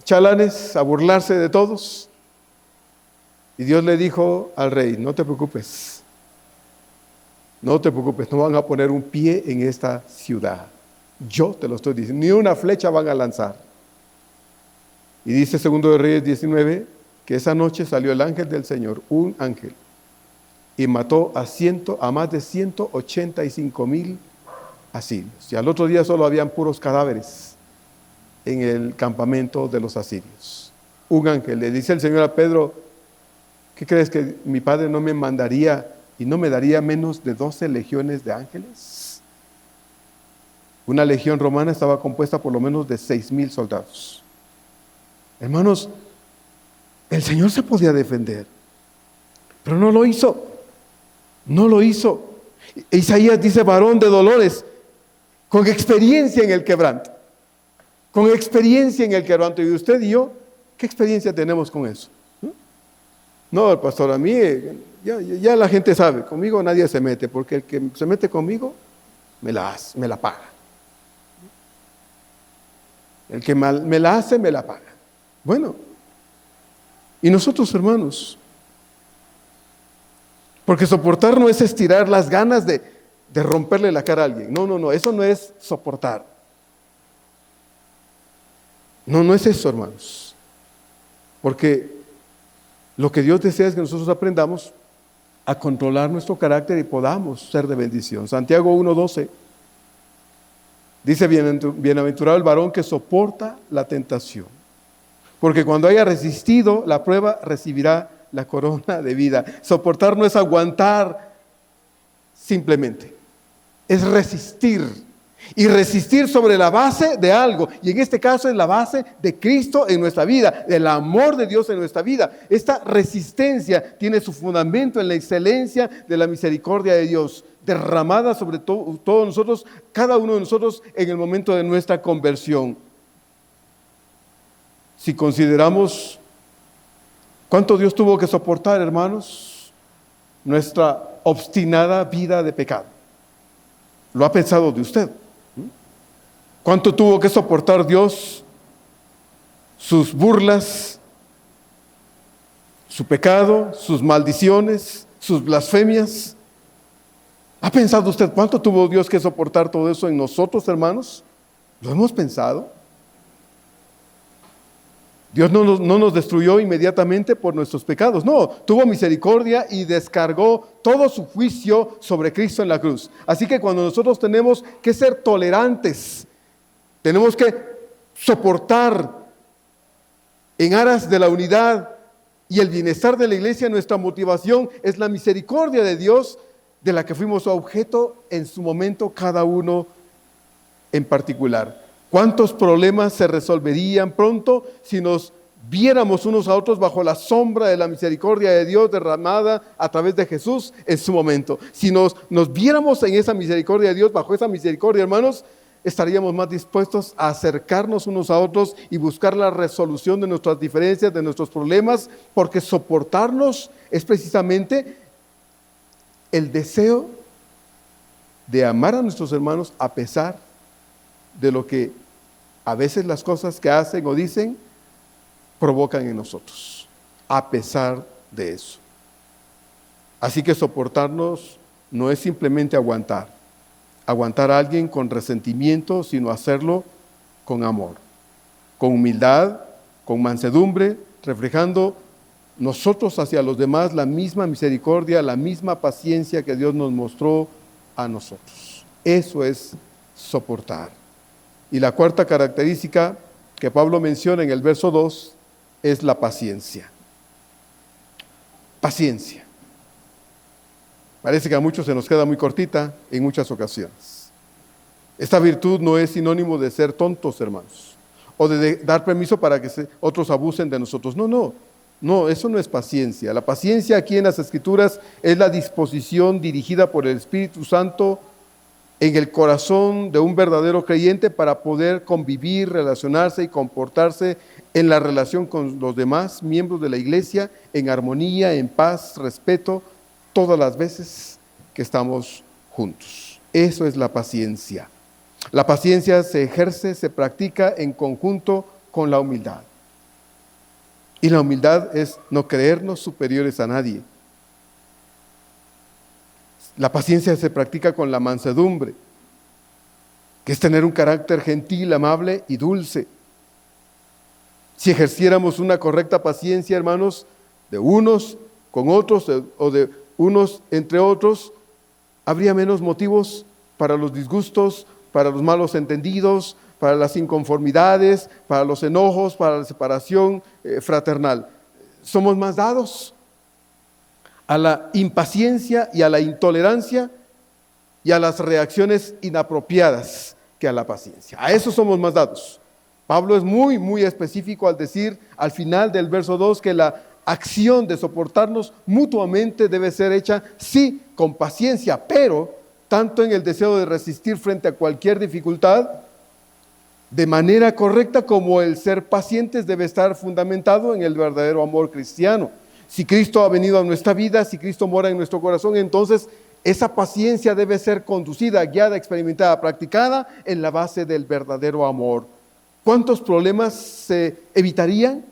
chalanes a burlarse de todos. Y Dios le dijo al rey, no te preocupes. No te preocupes, no van a poner un pie en esta ciudad. Yo te lo estoy diciendo, ni una flecha van a lanzar. Y dice Segundo de Reyes 19, que esa noche salió el ángel del Señor, un ángel, y mató a más de 185,000 asirios. Y al otro día solo habían puros cadáveres en el campamento de los asirios. Un ángel. Le dice el Señor a Pedro, ¿qué crees que mi Padre no me mandaría y no me daría menos de 12 legiones de ángeles? Una legión romana estaba compuesta por lo menos de 6,000 soldados. Hermanos, el Señor se podía defender, pero no lo hizo. No lo hizo. Isaías dice, varón de dolores, con experiencia en el quebranto. Con experiencia en el quebranto. Y usted y yo, ¿qué experiencia tenemos con eso? No, pastor, a mí, ya la gente sabe, conmigo nadie se mete, porque el que se mete conmigo, me la paga. El que me la hace, me la paga. Bueno, y nosotros, hermanos, porque soportar no es estirar las ganas de romperle la cara a alguien. No, eso no es soportar. No es eso, hermanos. Porque lo que Dios desea es que nosotros aprendamos a controlar nuestro carácter y podamos ser de bendición. Santiago 1:12 dice, bienaventurado el varón que soporta la tentación, porque cuando haya resistido la prueba recibirá la corona de vida. Soportar no es aguantar simplemente, es resistir. Y resistir sobre la base de algo, y en este caso es la base de Cristo en nuestra vida, del amor de Dios en nuestra vida. Esta resistencia tiene su fundamento en la excelencia de la misericordia de Dios, derramada sobre todos nosotros, cada uno de nosotros en el momento de nuestra conversión. Si consideramos cuánto Dios tuvo que soportar, hermanos, nuestra obstinada vida de pecado. ¿Lo ha pensado de usted? ¿Cuánto tuvo que soportar Dios sus burlas, su pecado, sus maldiciones, sus blasfemias? ¿Ha pensado usted cuánto tuvo Dios que soportar todo eso en nosotros, hermanos? ¿Lo hemos pensado? Dios no nos destruyó inmediatamente por nuestros pecados. No, tuvo misericordia y descargó todo su juicio sobre Cristo en la cruz. Así que cuando nosotros tenemos que ser tolerantes, tenemos que soportar en aras de la unidad y el bienestar de la iglesia, nuestra motivación es la misericordia de Dios de la que fuimos objeto en su momento cada uno en particular. ¿Cuántos problemas se resolverían pronto si nos viéramos unos a otros bajo la sombra de la misericordia de Dios derramada a través de Jesús en su momento? Si nos viéramos en esa misericordia de Dios, bajo esa misericordia, hermanos, estaríamos más dispuestos a acercarnos unos a otros y buscar la resolución de nuestras diferencias, de nuestros problemas, porque soportarnos es precisamente el deseo de amar a nuestros hermanos a pesar de lo que a veces las cosas que hacen o dicen provocan en nosotros, a pesar de eso. Así que soportarnos no es simplemente aguantar a alguien con resentimiento, sino hacerlo con amor, con humildad, con mansedumbre, reflejando nosotros hacia los demás la misma misericordia, la misma paciencia que Dios nos mostró a nosotros. Eso es soportar. Y la cuarta característica que Pablo menciona en el verso 2 es la paciencia. Paciencia. Parece que a muchos se nos queda muy cortita en muchas ocasiones. Esta virtud no es sinónimo de ser tontos, hermanos, o de dar permiso para que otros abusen de nosotros. No, eso no es paciencia. La paciencia aquí en las Escrituras es la disposición dirigida por el Espíritu Santo en el corazón de un verdadero creyente para poder convivir, relacionarse y comportarse en la relación con los demás miembros de la iglesia, en armonía, en paz, respeto, todas las veces que estamos juntos. Eso es la paciencia. La paciencia se ejerce, se practica en conjunto con la humildad. Y la humildad es no creernos superiores a nadie. La paciencia se practica con la mansedumbre, que es tener un carácter gentil, amable y dulce. Si ejerciéramos una correcta paciencia, hermanos, de unos con otros o de unos entre otros, habría menos motivos para los disgustos, para los malos entendidos, para las inconformidades, para los enojos, para la separación fraternal. Somos más dados a la impaciencia y a la intolerancia y a las reacciones inapropiadas que a la paciencia. A eso somos más dados. Pablo es muy específico al decir al final del verso 2 que la acción de soportarnos mutuamente debe ser hecha, sí, con paciencia, pero tanto en el deseo de resistir frente a cualquier dificultad, de manera correcta, como el ser pacientes debe estar fundamentado en el verdadero amor cristiano. Si Cristo ha venido a nuestra vida, si Cristo mora en nuestro corazón, entonces esa paciencia debe ser conducida, guiada, experimentada, practicada en la base del verdadero amor. ¿Cuántos problemas se evitarían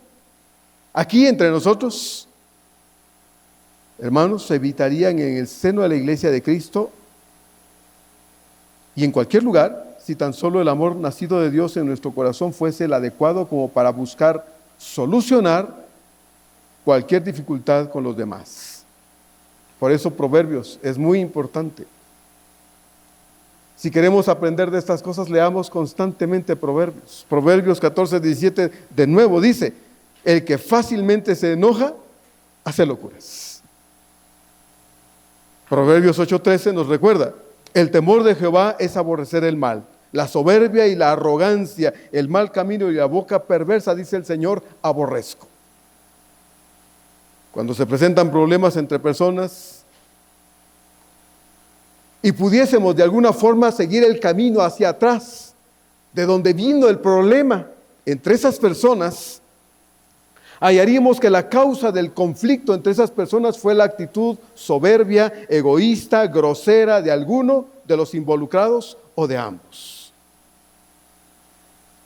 aquí entre nosotros? Hermanos, se evitarían en el seno de la iglesia de Cristo y en cualquier lugar, si tan solo el amor nacido de Dios en nuestro corazón fuese el adecuado como para buscar solucionar cualquier dificultad con los demás. Por eso Proverbios es muy importante. Si queremos aprender de estas cosas, leamos constantemente Proverbios. Proverbios 14:17 de nuevo dice: el que fácilmente se enoja, hace locuras. Proverbios 8:13 nos recuerda: el temor de Jehová es aborrecer el mal, la soberbia y la arrogancia, el mal camino y la boca perversa, dice el Señor, aborrezco. Cuando se presentan problemas entre personas y pudiésemos de alguna forma seguir el camino hacia atrás, de donde vino el problema entre esas personas, hallaríamos que la causa del conflicto entre esas personas fue la actitud soberbia, egoísta, grosera de alguno de los involucrados o de ambos.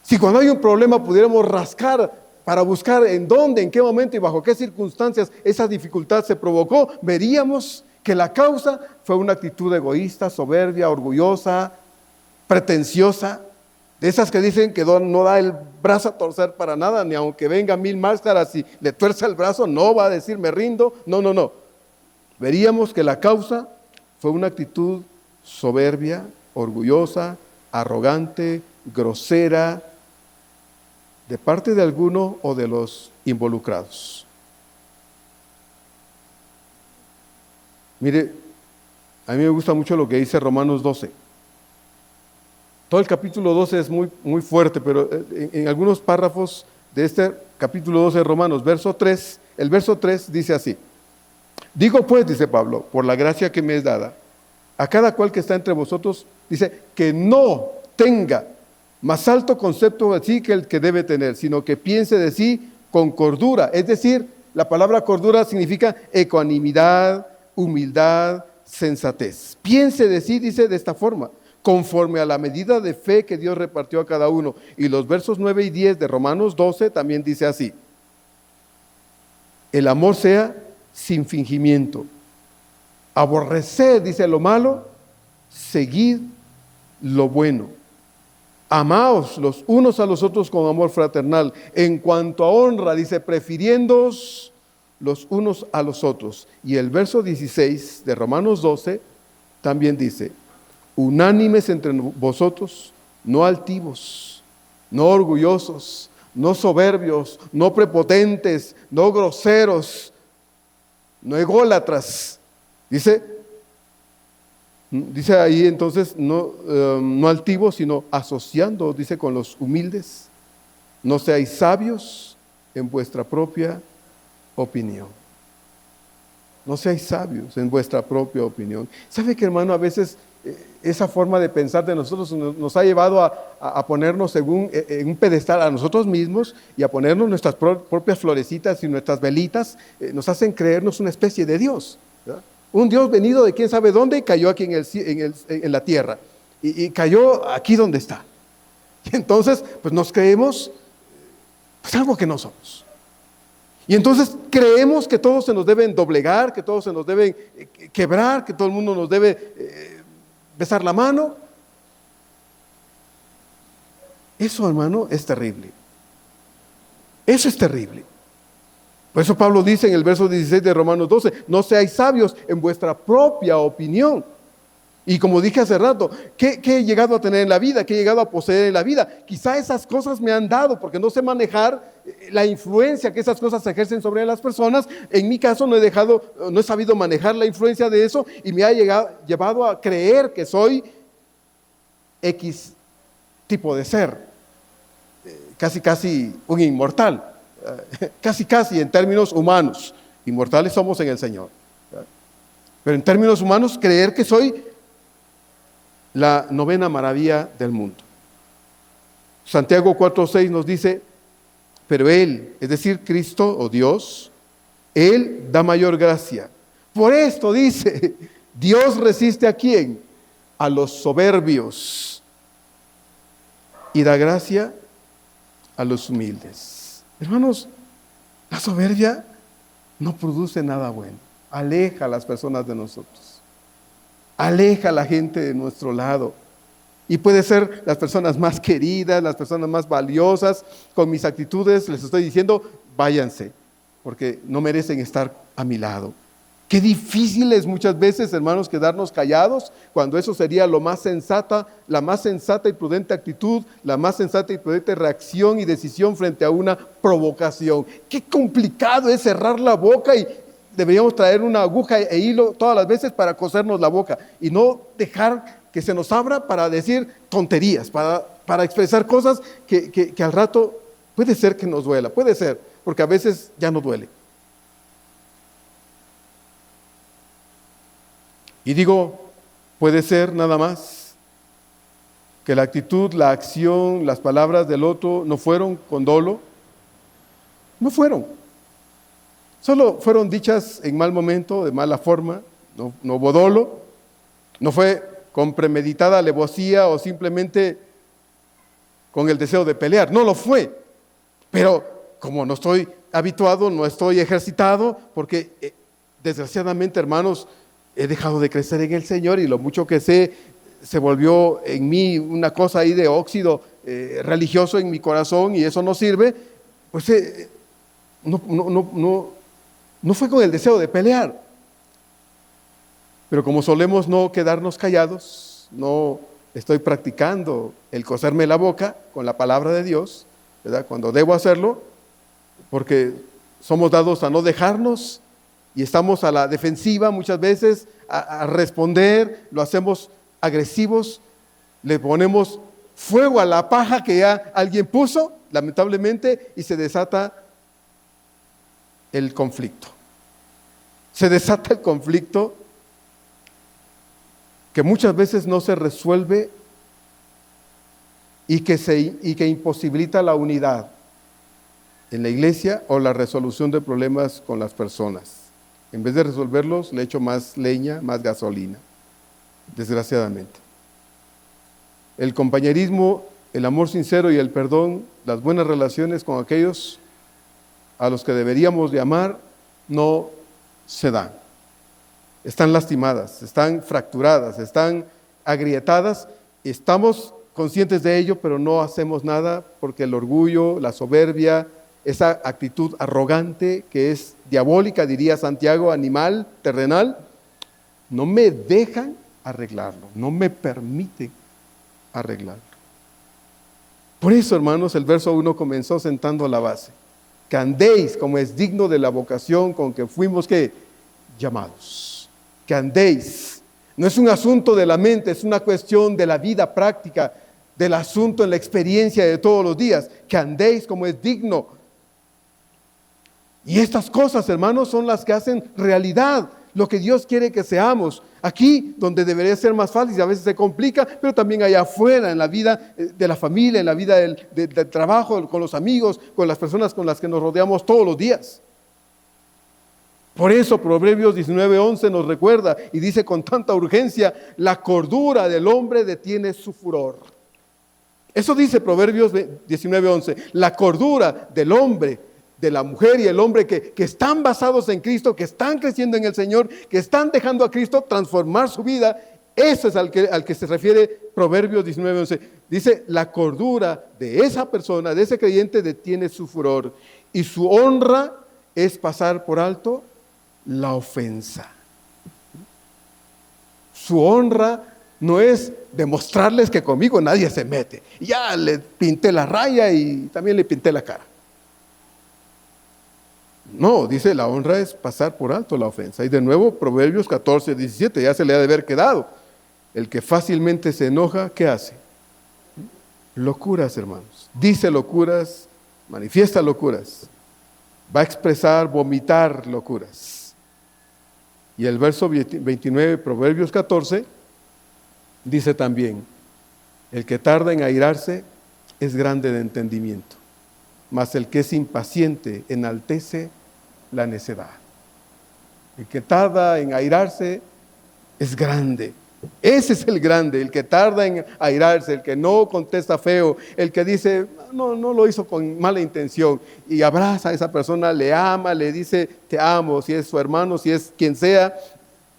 Si cuando hay un problema pudiéramos rascar para buscar en dónde, en qué momento y bajo qué circunstancias esa dificultad se provocó, veríamos que la causa fue una actitud egoísta, soberbia, orgullosa, pretenciosa, de esas que dicen que no da el brazo a torcer para nada, ni aunque venga 1000 máscaras y le tuerza el brazo, no va a decir me rindo, no. Veríamos que la causa fue una actitud soberbia, orgullosa, arrogante, grosera, de parte de alguno o de los involucrados. Mire, a mí me gusta mucho lo que dice Romanos 12. Todo el capítulo 12 es muy fuerte, pero en algunos párrafos de este capítulo 12 de Romanos, el verso 3 dice así: digo pues, dice Pablo, por la gracia que me es dada, a cada cual que está entre vosotros, dice, que no tenga más alto concepto de sí que el que debe tener, sino que piense de sí con cordura, es decir, La palabra cordura significa ecuanimidad, humildad, sensatez. Piense de sí, dice de esta forma, conforme a la medida de fe que Dios repartió a cada uno. Y los versos 9 y 10 de Romanos 12 también dice así: el amor sea sin fingimiento. Aborreced, dice, lo malo, seguid lo bueno. Amaos los unos a los otros con amor fraternal. En cuanto a honra, dice, prefiriéndoos los unos a los otros. Y el verso 16 de Romanos 12 también dice: unánimes entre vosotros, no altivos, no orgullosos, no soberbios, no prepotentes, no groseros, no ególatras. Dice ahí entonces, no altivos, sino asociando, dice, con los humildes. No seáis sabios en vuestra propia opinión. No seáis sabios en vuestra propia opinión. ¿Sabe que, hermano, a veces esa forma de pensar de nosotros nos ha llevado a ponernos en un pedestal a nosotros mismos y a ponernos nuestras propias florecitas y nuestras velitas? Nos hacen creernos una especie de Dios, ¿verdad? Un Dios venido de quién sabe dónde y cayó aquí en la tierra. Y cayó aquí donde está. Y entonces, pues nos creemos pues algo que no somos. Y entonces creemos que todos se nos deben doblegar, que todos se nos deben quebrar, que todo el mundo nos debe besar la mano. Eso, hermano, es terrible. Eso es terrible. Por eso Pablo dice en el verso 16 de Romanos 12, no seáis sabios en vuestra propia opinión. Y como dije hace rato, ¿qué he llegado a tener en la vida? ¿Qué he llegado a poseer en la vida? Quizá esas cosas me han dado, porque no sé manejar la influencia que esas cosas ejercen sobre las personas. En mi caso no he sabido manejar la influencia de eso y me ha llevado a creer que soy X tipo de ser, casi un inmortal. Casi en términos humanos. Inmortales somos en el Señor. Pero en términos humanos, creer que soy la novena maravilla del mundo. Santiago 4:6 nos dice: pero Él, es decir, Cristo o Dios, Él da mayor gracia. Por esto dice, Dios resiste ¿a quién? A los soberbios y da gracia a los humildes. Hermanos, la soberbia no produce nada bueno. Aleja a las personas de nosotros. Aleja a la gente de nuestro lado. Y puede ser las personas más queridas, las personas más valiosas. Con mis actitudes les estoy diciendo, váyanse, porque no merecen estar a mi lado. Qué difícil es muchas veces, hermanos, quedarnos callados cuando eso sería la más sensata y prudente actitud, la más sensata y prudente reacción y decisión frente a una provocación. Qué complicado es cerrar la boca, y deberíamos traer una aguja e hilo todas las veces para cosernos la boca y no dejar que se nos abra para decir tonterías, para expresar cosas que al rato puede ser que nos duela, puede ser, porque a veces ya no duele. Y digo, puede ser nada más que la actitud, la acción, las palabras del otro no fueron con dolo. No fueron. Solo fueron dichas en mal momento, de mala forma. No hubo dolo. No fue con premeditada alevosía o simplemente con el deseo de pelear. No lo fue. Pero como no estoy habituado, no estoy ejercitado, porque desgraciadamente, hermanos, he dejado de crecer en el Señor y lo mucho que sé se volvió en mí una cosa ahí de óxido religioso en mi corazón, y eso no sirve. Pues no fue con el deseo de pelear. Pero como solemos no quedarnos callados, no estoy practicando el coserme la boca con la palabra de Dios, ¿verdad? Cuando debo hacerlo, porque somos dados a no dejarnos y estamos a la defensiva muchas veces, a responder, lo hacemos agresivos, le ponemos fuego a la paja que ya alguien puso, lamentablemente, y se desata el conflicto. Se desata el conflicto que muchas veces no se resuelve y que imposibilita la unidad en la iglesia o la resolución de problemas con las personas. En vez de resolverlos, le echo más leña, más gasolina, desgraciadamente. El compañerismo, el amor sincero y el perdón, las buenas relaciones con aquellos a los que deberíamos de amar, no se dan. Están lastimadas, están fracturadas, están agrietadas. Estamos conscientes de ello, pero no hacemos nada porque el orgullo, la soberbia, esa actitud arrogante que es diabólica, diría Santiago, animal, terrenal, no me dejan arreglarlo, no me permiten arreglarlo. Por eso, hermanos, el verso 1 comenzó sentando la base. Que andéis como es digno de la vocación con que fuimos ¿qué? Llamados. Que andéis. No es un asunto de la mente, es una cuestión de la vida práctica, del asunto en la experiencia de todos los días. Que andéis como es digno. Y estas cosas, hermanos, son las que hacen realidad lo que Dios quiere que seamos. Aquí, donde debería ser más fácil, a veces se complica, pero también allá afuera, en la vida de la familia, en la vida del trabajo, con los amigos, con las personas con las que nos rodeamos todos los días. Por eso Proverbios 19:11 nos recuerda y dice con tanta urgencia, la cordura del hombre detiene su furor. Eso dice Proverbios 19:11, la cordura del hombre, de la mujer y el hombre que están basados en Cristo, que están creciendo en el Señor, que están dejando a Cristo transformar su vida. Eso es al que se refiere Proverbios 19:11. Dice, la cordura de esa persona, de ese creyente, detiene su furor. Y su honra es pasar por alto la ofensa. Su honra no es demostrarles que conmigo nadie se mete. Ya le pinté la raya y también le pinté la cara. No, dice, la honra es pasar por alto la ofensa. Y de nuevo, Proverbios 14:17, ya se le ha de haber quedado. El que fácilmente se enoja, ¿qué hace? Locuras, hermanos. Dice locuras, manifiesta locuras. Va a expresar, vomitar locuras. Y el verso 29, Proverbios 14, dice también, el que tarda en airarse es grande de entendimiento, mas el que es impaciente enaltece la necedad. El que tarda en airarse es grande. Ese es el grande, el que tarda en airarse, el que no contesta feo, el que dice, no lo hizo con mala intención, y abraza a esa persona, le ama, le dice, te amo, si es su hermano, si es quien sea,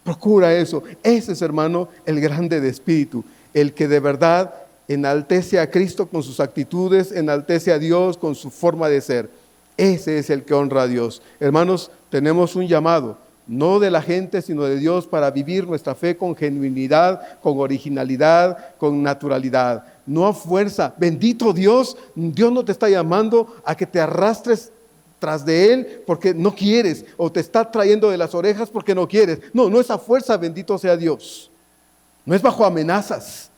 procura eso. Ese es, hermano, el grande de espíritu, el que de verdad enaltece a Cristo con sus actitudes, enaltece a Dios con su forma de ser. Ese es el que honra a Dios. Hermanos, tenemos un llamado, no de la gente, sino de Dios, para vivir nuestra fe con genuinidad, con originalidad, con naturalidad, no a fuerza. Bendito Dios, Dios no te está llamando a que te arrastres tras de Él porque no quieres, o te está trayendo de las orejas porque no quieres. No es a fuerza, bendito sea Dios. No es bajo amenazas,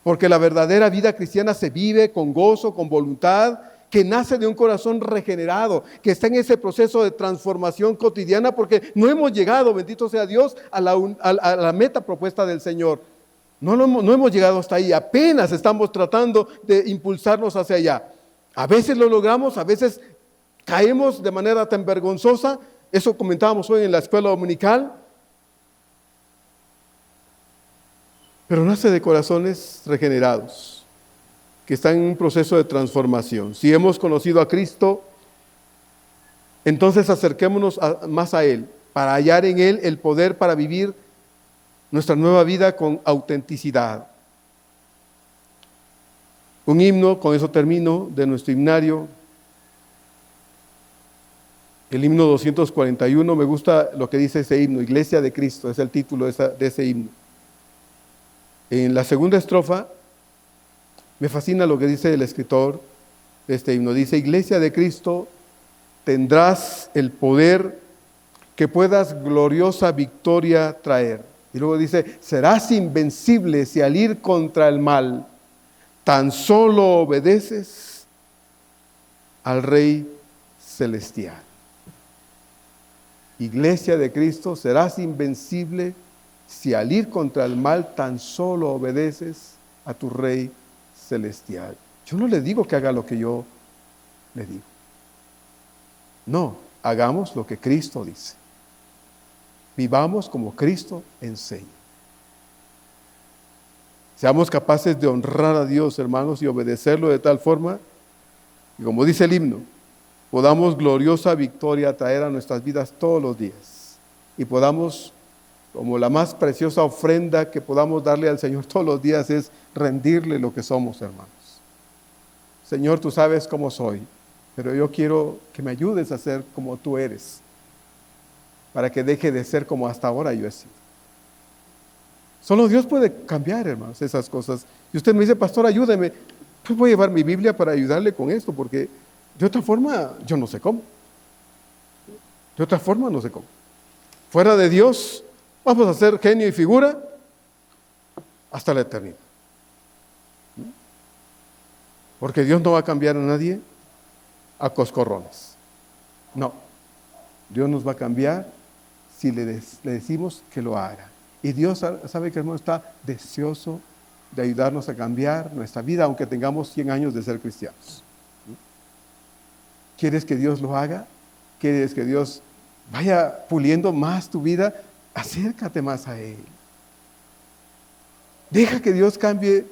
porque la verdadera vida cristiana se vive con gozo, con voluntad, que nace de un corazón regenerado, que está en ese proceso de transformación cotidiana, porque no hemos llegado, bendito sea Dios, a la meta propuesta del Señor. No hemos llegado hasta ahí, apenas estamos tratando de impulsarnos hacia allá. A veces lo logramos, a veces caemos de manera tan vergonzosa. Eso comentábamos hoy en la escuela dominical. Pero nace de corazones regenerados, que están en un proceso de transformación. Si hemos conocido a Cristo, entonces acerquémonos más a Él, para hallar en Él el poder para vivir nuestra nueva vida con autenticidad. Un himno, con eso termino, de nuestro himnario, el himno 241, me gusta lo que dice ese himno, Iglesia de Cristo, es el título de ese himno. En la segunda estrofa, me fascina lo que dice el escritor de este himno. Dice, Iglesia de Cristo, tendrás el poder que puedas gloriosa victoria traer. Y luego dice, serás invencible si al ir contra el mal, tan solo obedeces al Rey Celestial. Iglesia de Cristo, serás invencible si al ir contra el mal tan solo obedeces a tu Rey Celestial. Yo no le digo que haga lo que yo le digo. No, hagamos lo que Cristo dice. Vivamos como Cristo enseña. Seamos capaces de honrar a Dios, hermanos, y obedecerlo de tal forma que, como dice el himno, podamos gloriosa victoria traer a nuestras vidas todos los días. Y podamos, como la más preciosa ofrenda que podamos darle al Señor todos los días, es rendirle lo que somos, hermanos. Señor, tú sabes cómo soy, pero yo quiero que me ayudes a ser como tú eres, para que deje de ser como hasta ahora yo he sido. Solo Dios puede cambiar, hermanos, esas cosas. Y usted me dice, pastor, ayúdeme. Pues voy a llevar mi Biblia para ayudarle con esto, porque de otra forma yo no sé cómo. De otra forma no sé cómo. Fuera de Dios vamos a ser genio y figura hasta la eternidad. Porque Dios no va a cambiar a nadie a coscorrones. No. Dios nos va a cambiar si le decimos que lo haga. Y Dios sabe que, hermano, está deseoso de ayudarnos a cambiar nuestra vida, aunque tengamos 100 años de ser cristianos. ¿Quieres que Dios lo haga? ¿Quieres que Dios vaya puliendo más tu vida? Acércate más a Él. Deja que Dios cambie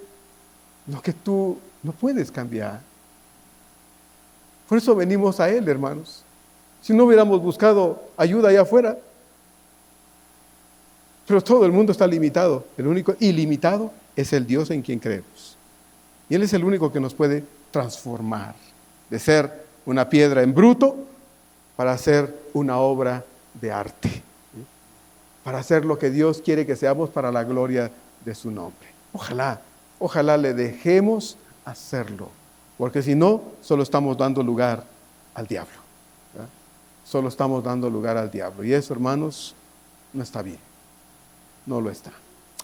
lo que tú no puedes cambiar. Por eso venimos a Él, hermanos. Si no hubiéramos buscado ayuda allá afuera, pero todo el mundo está limitado. El único ilimitado es el Dios en quien creemos. Y Él es el único que nos puede transformar de ser una piedra en bruto para hacer una obra de arte. Para hacer lo que Dios quiere que seamos para la gloria de su nombre. Ojalá le dejemos hacerlo. Porque si no, solo estamos dando lugar al diablo. ¿Verdad? Solo estamos dando lugar al diablo. Y eso, hermanos, no está bien. No lo está.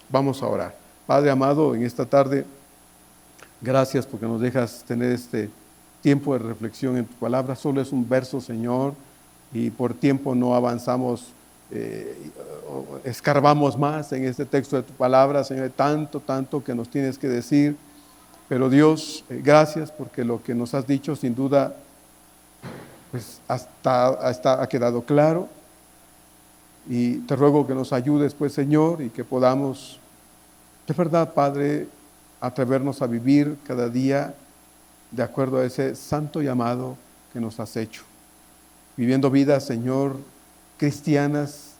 Vamos a orar. Padre amado, en esta tarde, gracias porque nos dejas tener este tiempo de reflexión en tu palabra. Solo es un verso, Señor, y por tiempo no avanzamos, escarbamos más en este texto de tu palabra, Señor, tanto que nos tienes que decir. Pero Dios, gracias porque lo que nos has dicho sin duda pues ha quedado claro. Y te ruego que nos ayudes, pues, Señor, y que podamos, de verdad, Padre, atrevernos a vivir cada día de acuerdo a ese santo llamado que nos has hecho. Viviendo vidas, Señor, cristianas,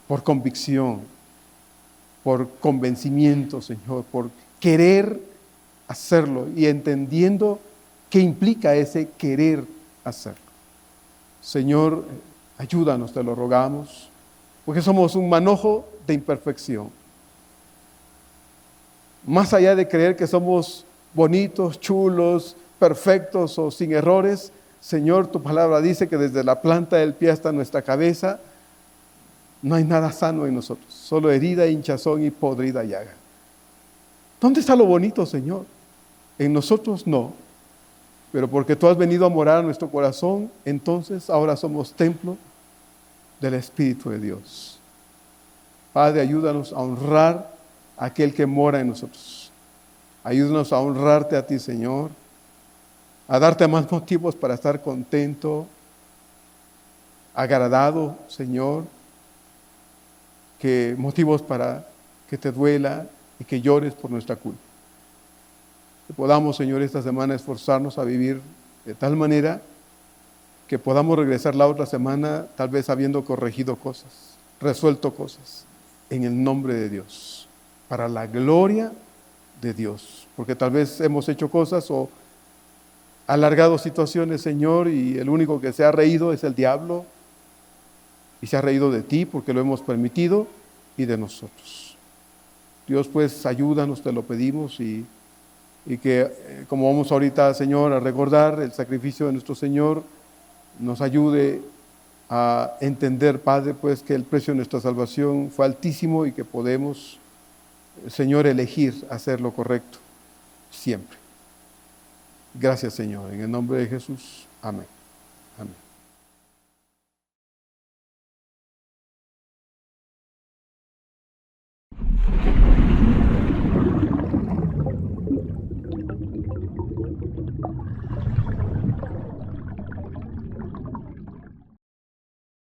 por convicción, por convencimiento, Señor, por querer hacerlo y entendiendo qué implica ese querer hacerlo. Señor, ayúdanos, te lo rogamos, porque somos un manojo de imperfección. Más allá de creer que somos bonitos, chulos, perfectos o sin errores, Señor, tu palabra dice que desde la planta del pie hasta nuestra cabeza no hay nada sano en nosotros, solo herida, hinchazón y podrida llaga. ¿Dónde está lo bonito, Señor? En nosotros no. Pero porque tú has venido a morar a nuestro corazón, entonces ahora somos templo del Espíritu de Dios. Padre, ayúdanos a honrar a aquel que mora en nosotros. Ayúdanos a honrarte a ti, Señor, a darte más motivos para estar contento, agradado, Señor, que motivos para que te duela y que llores por nuestra culpa. Que podamos, Señor, esta semana esforzarnos a vivir de tal manera que podamos regresar la otra semana tal vez habiendo corregido cosas, resuelto cosas, en el nombre de Dios, para la gloria de Dios. Porque tal vez hemos hecho cosas o alargado situaciones, Señor, y el único que se ha reído es el diablo, y se ha reído de ti porque lo hemos permitido y de nosotros. Dios, pues, ayúdanos, te lo pedimos, y que, como vamos ahorita, Señor, a recordar el sacrificio de nuestro Señor, nos ayude a entender, Padre, pues, que el precio de nuestra salvación fue altísimo y que podemos, Señor, elegir hacer lo correcto siempre. Gracias, Señor. En el nombre de Jesús. Amén. Amén.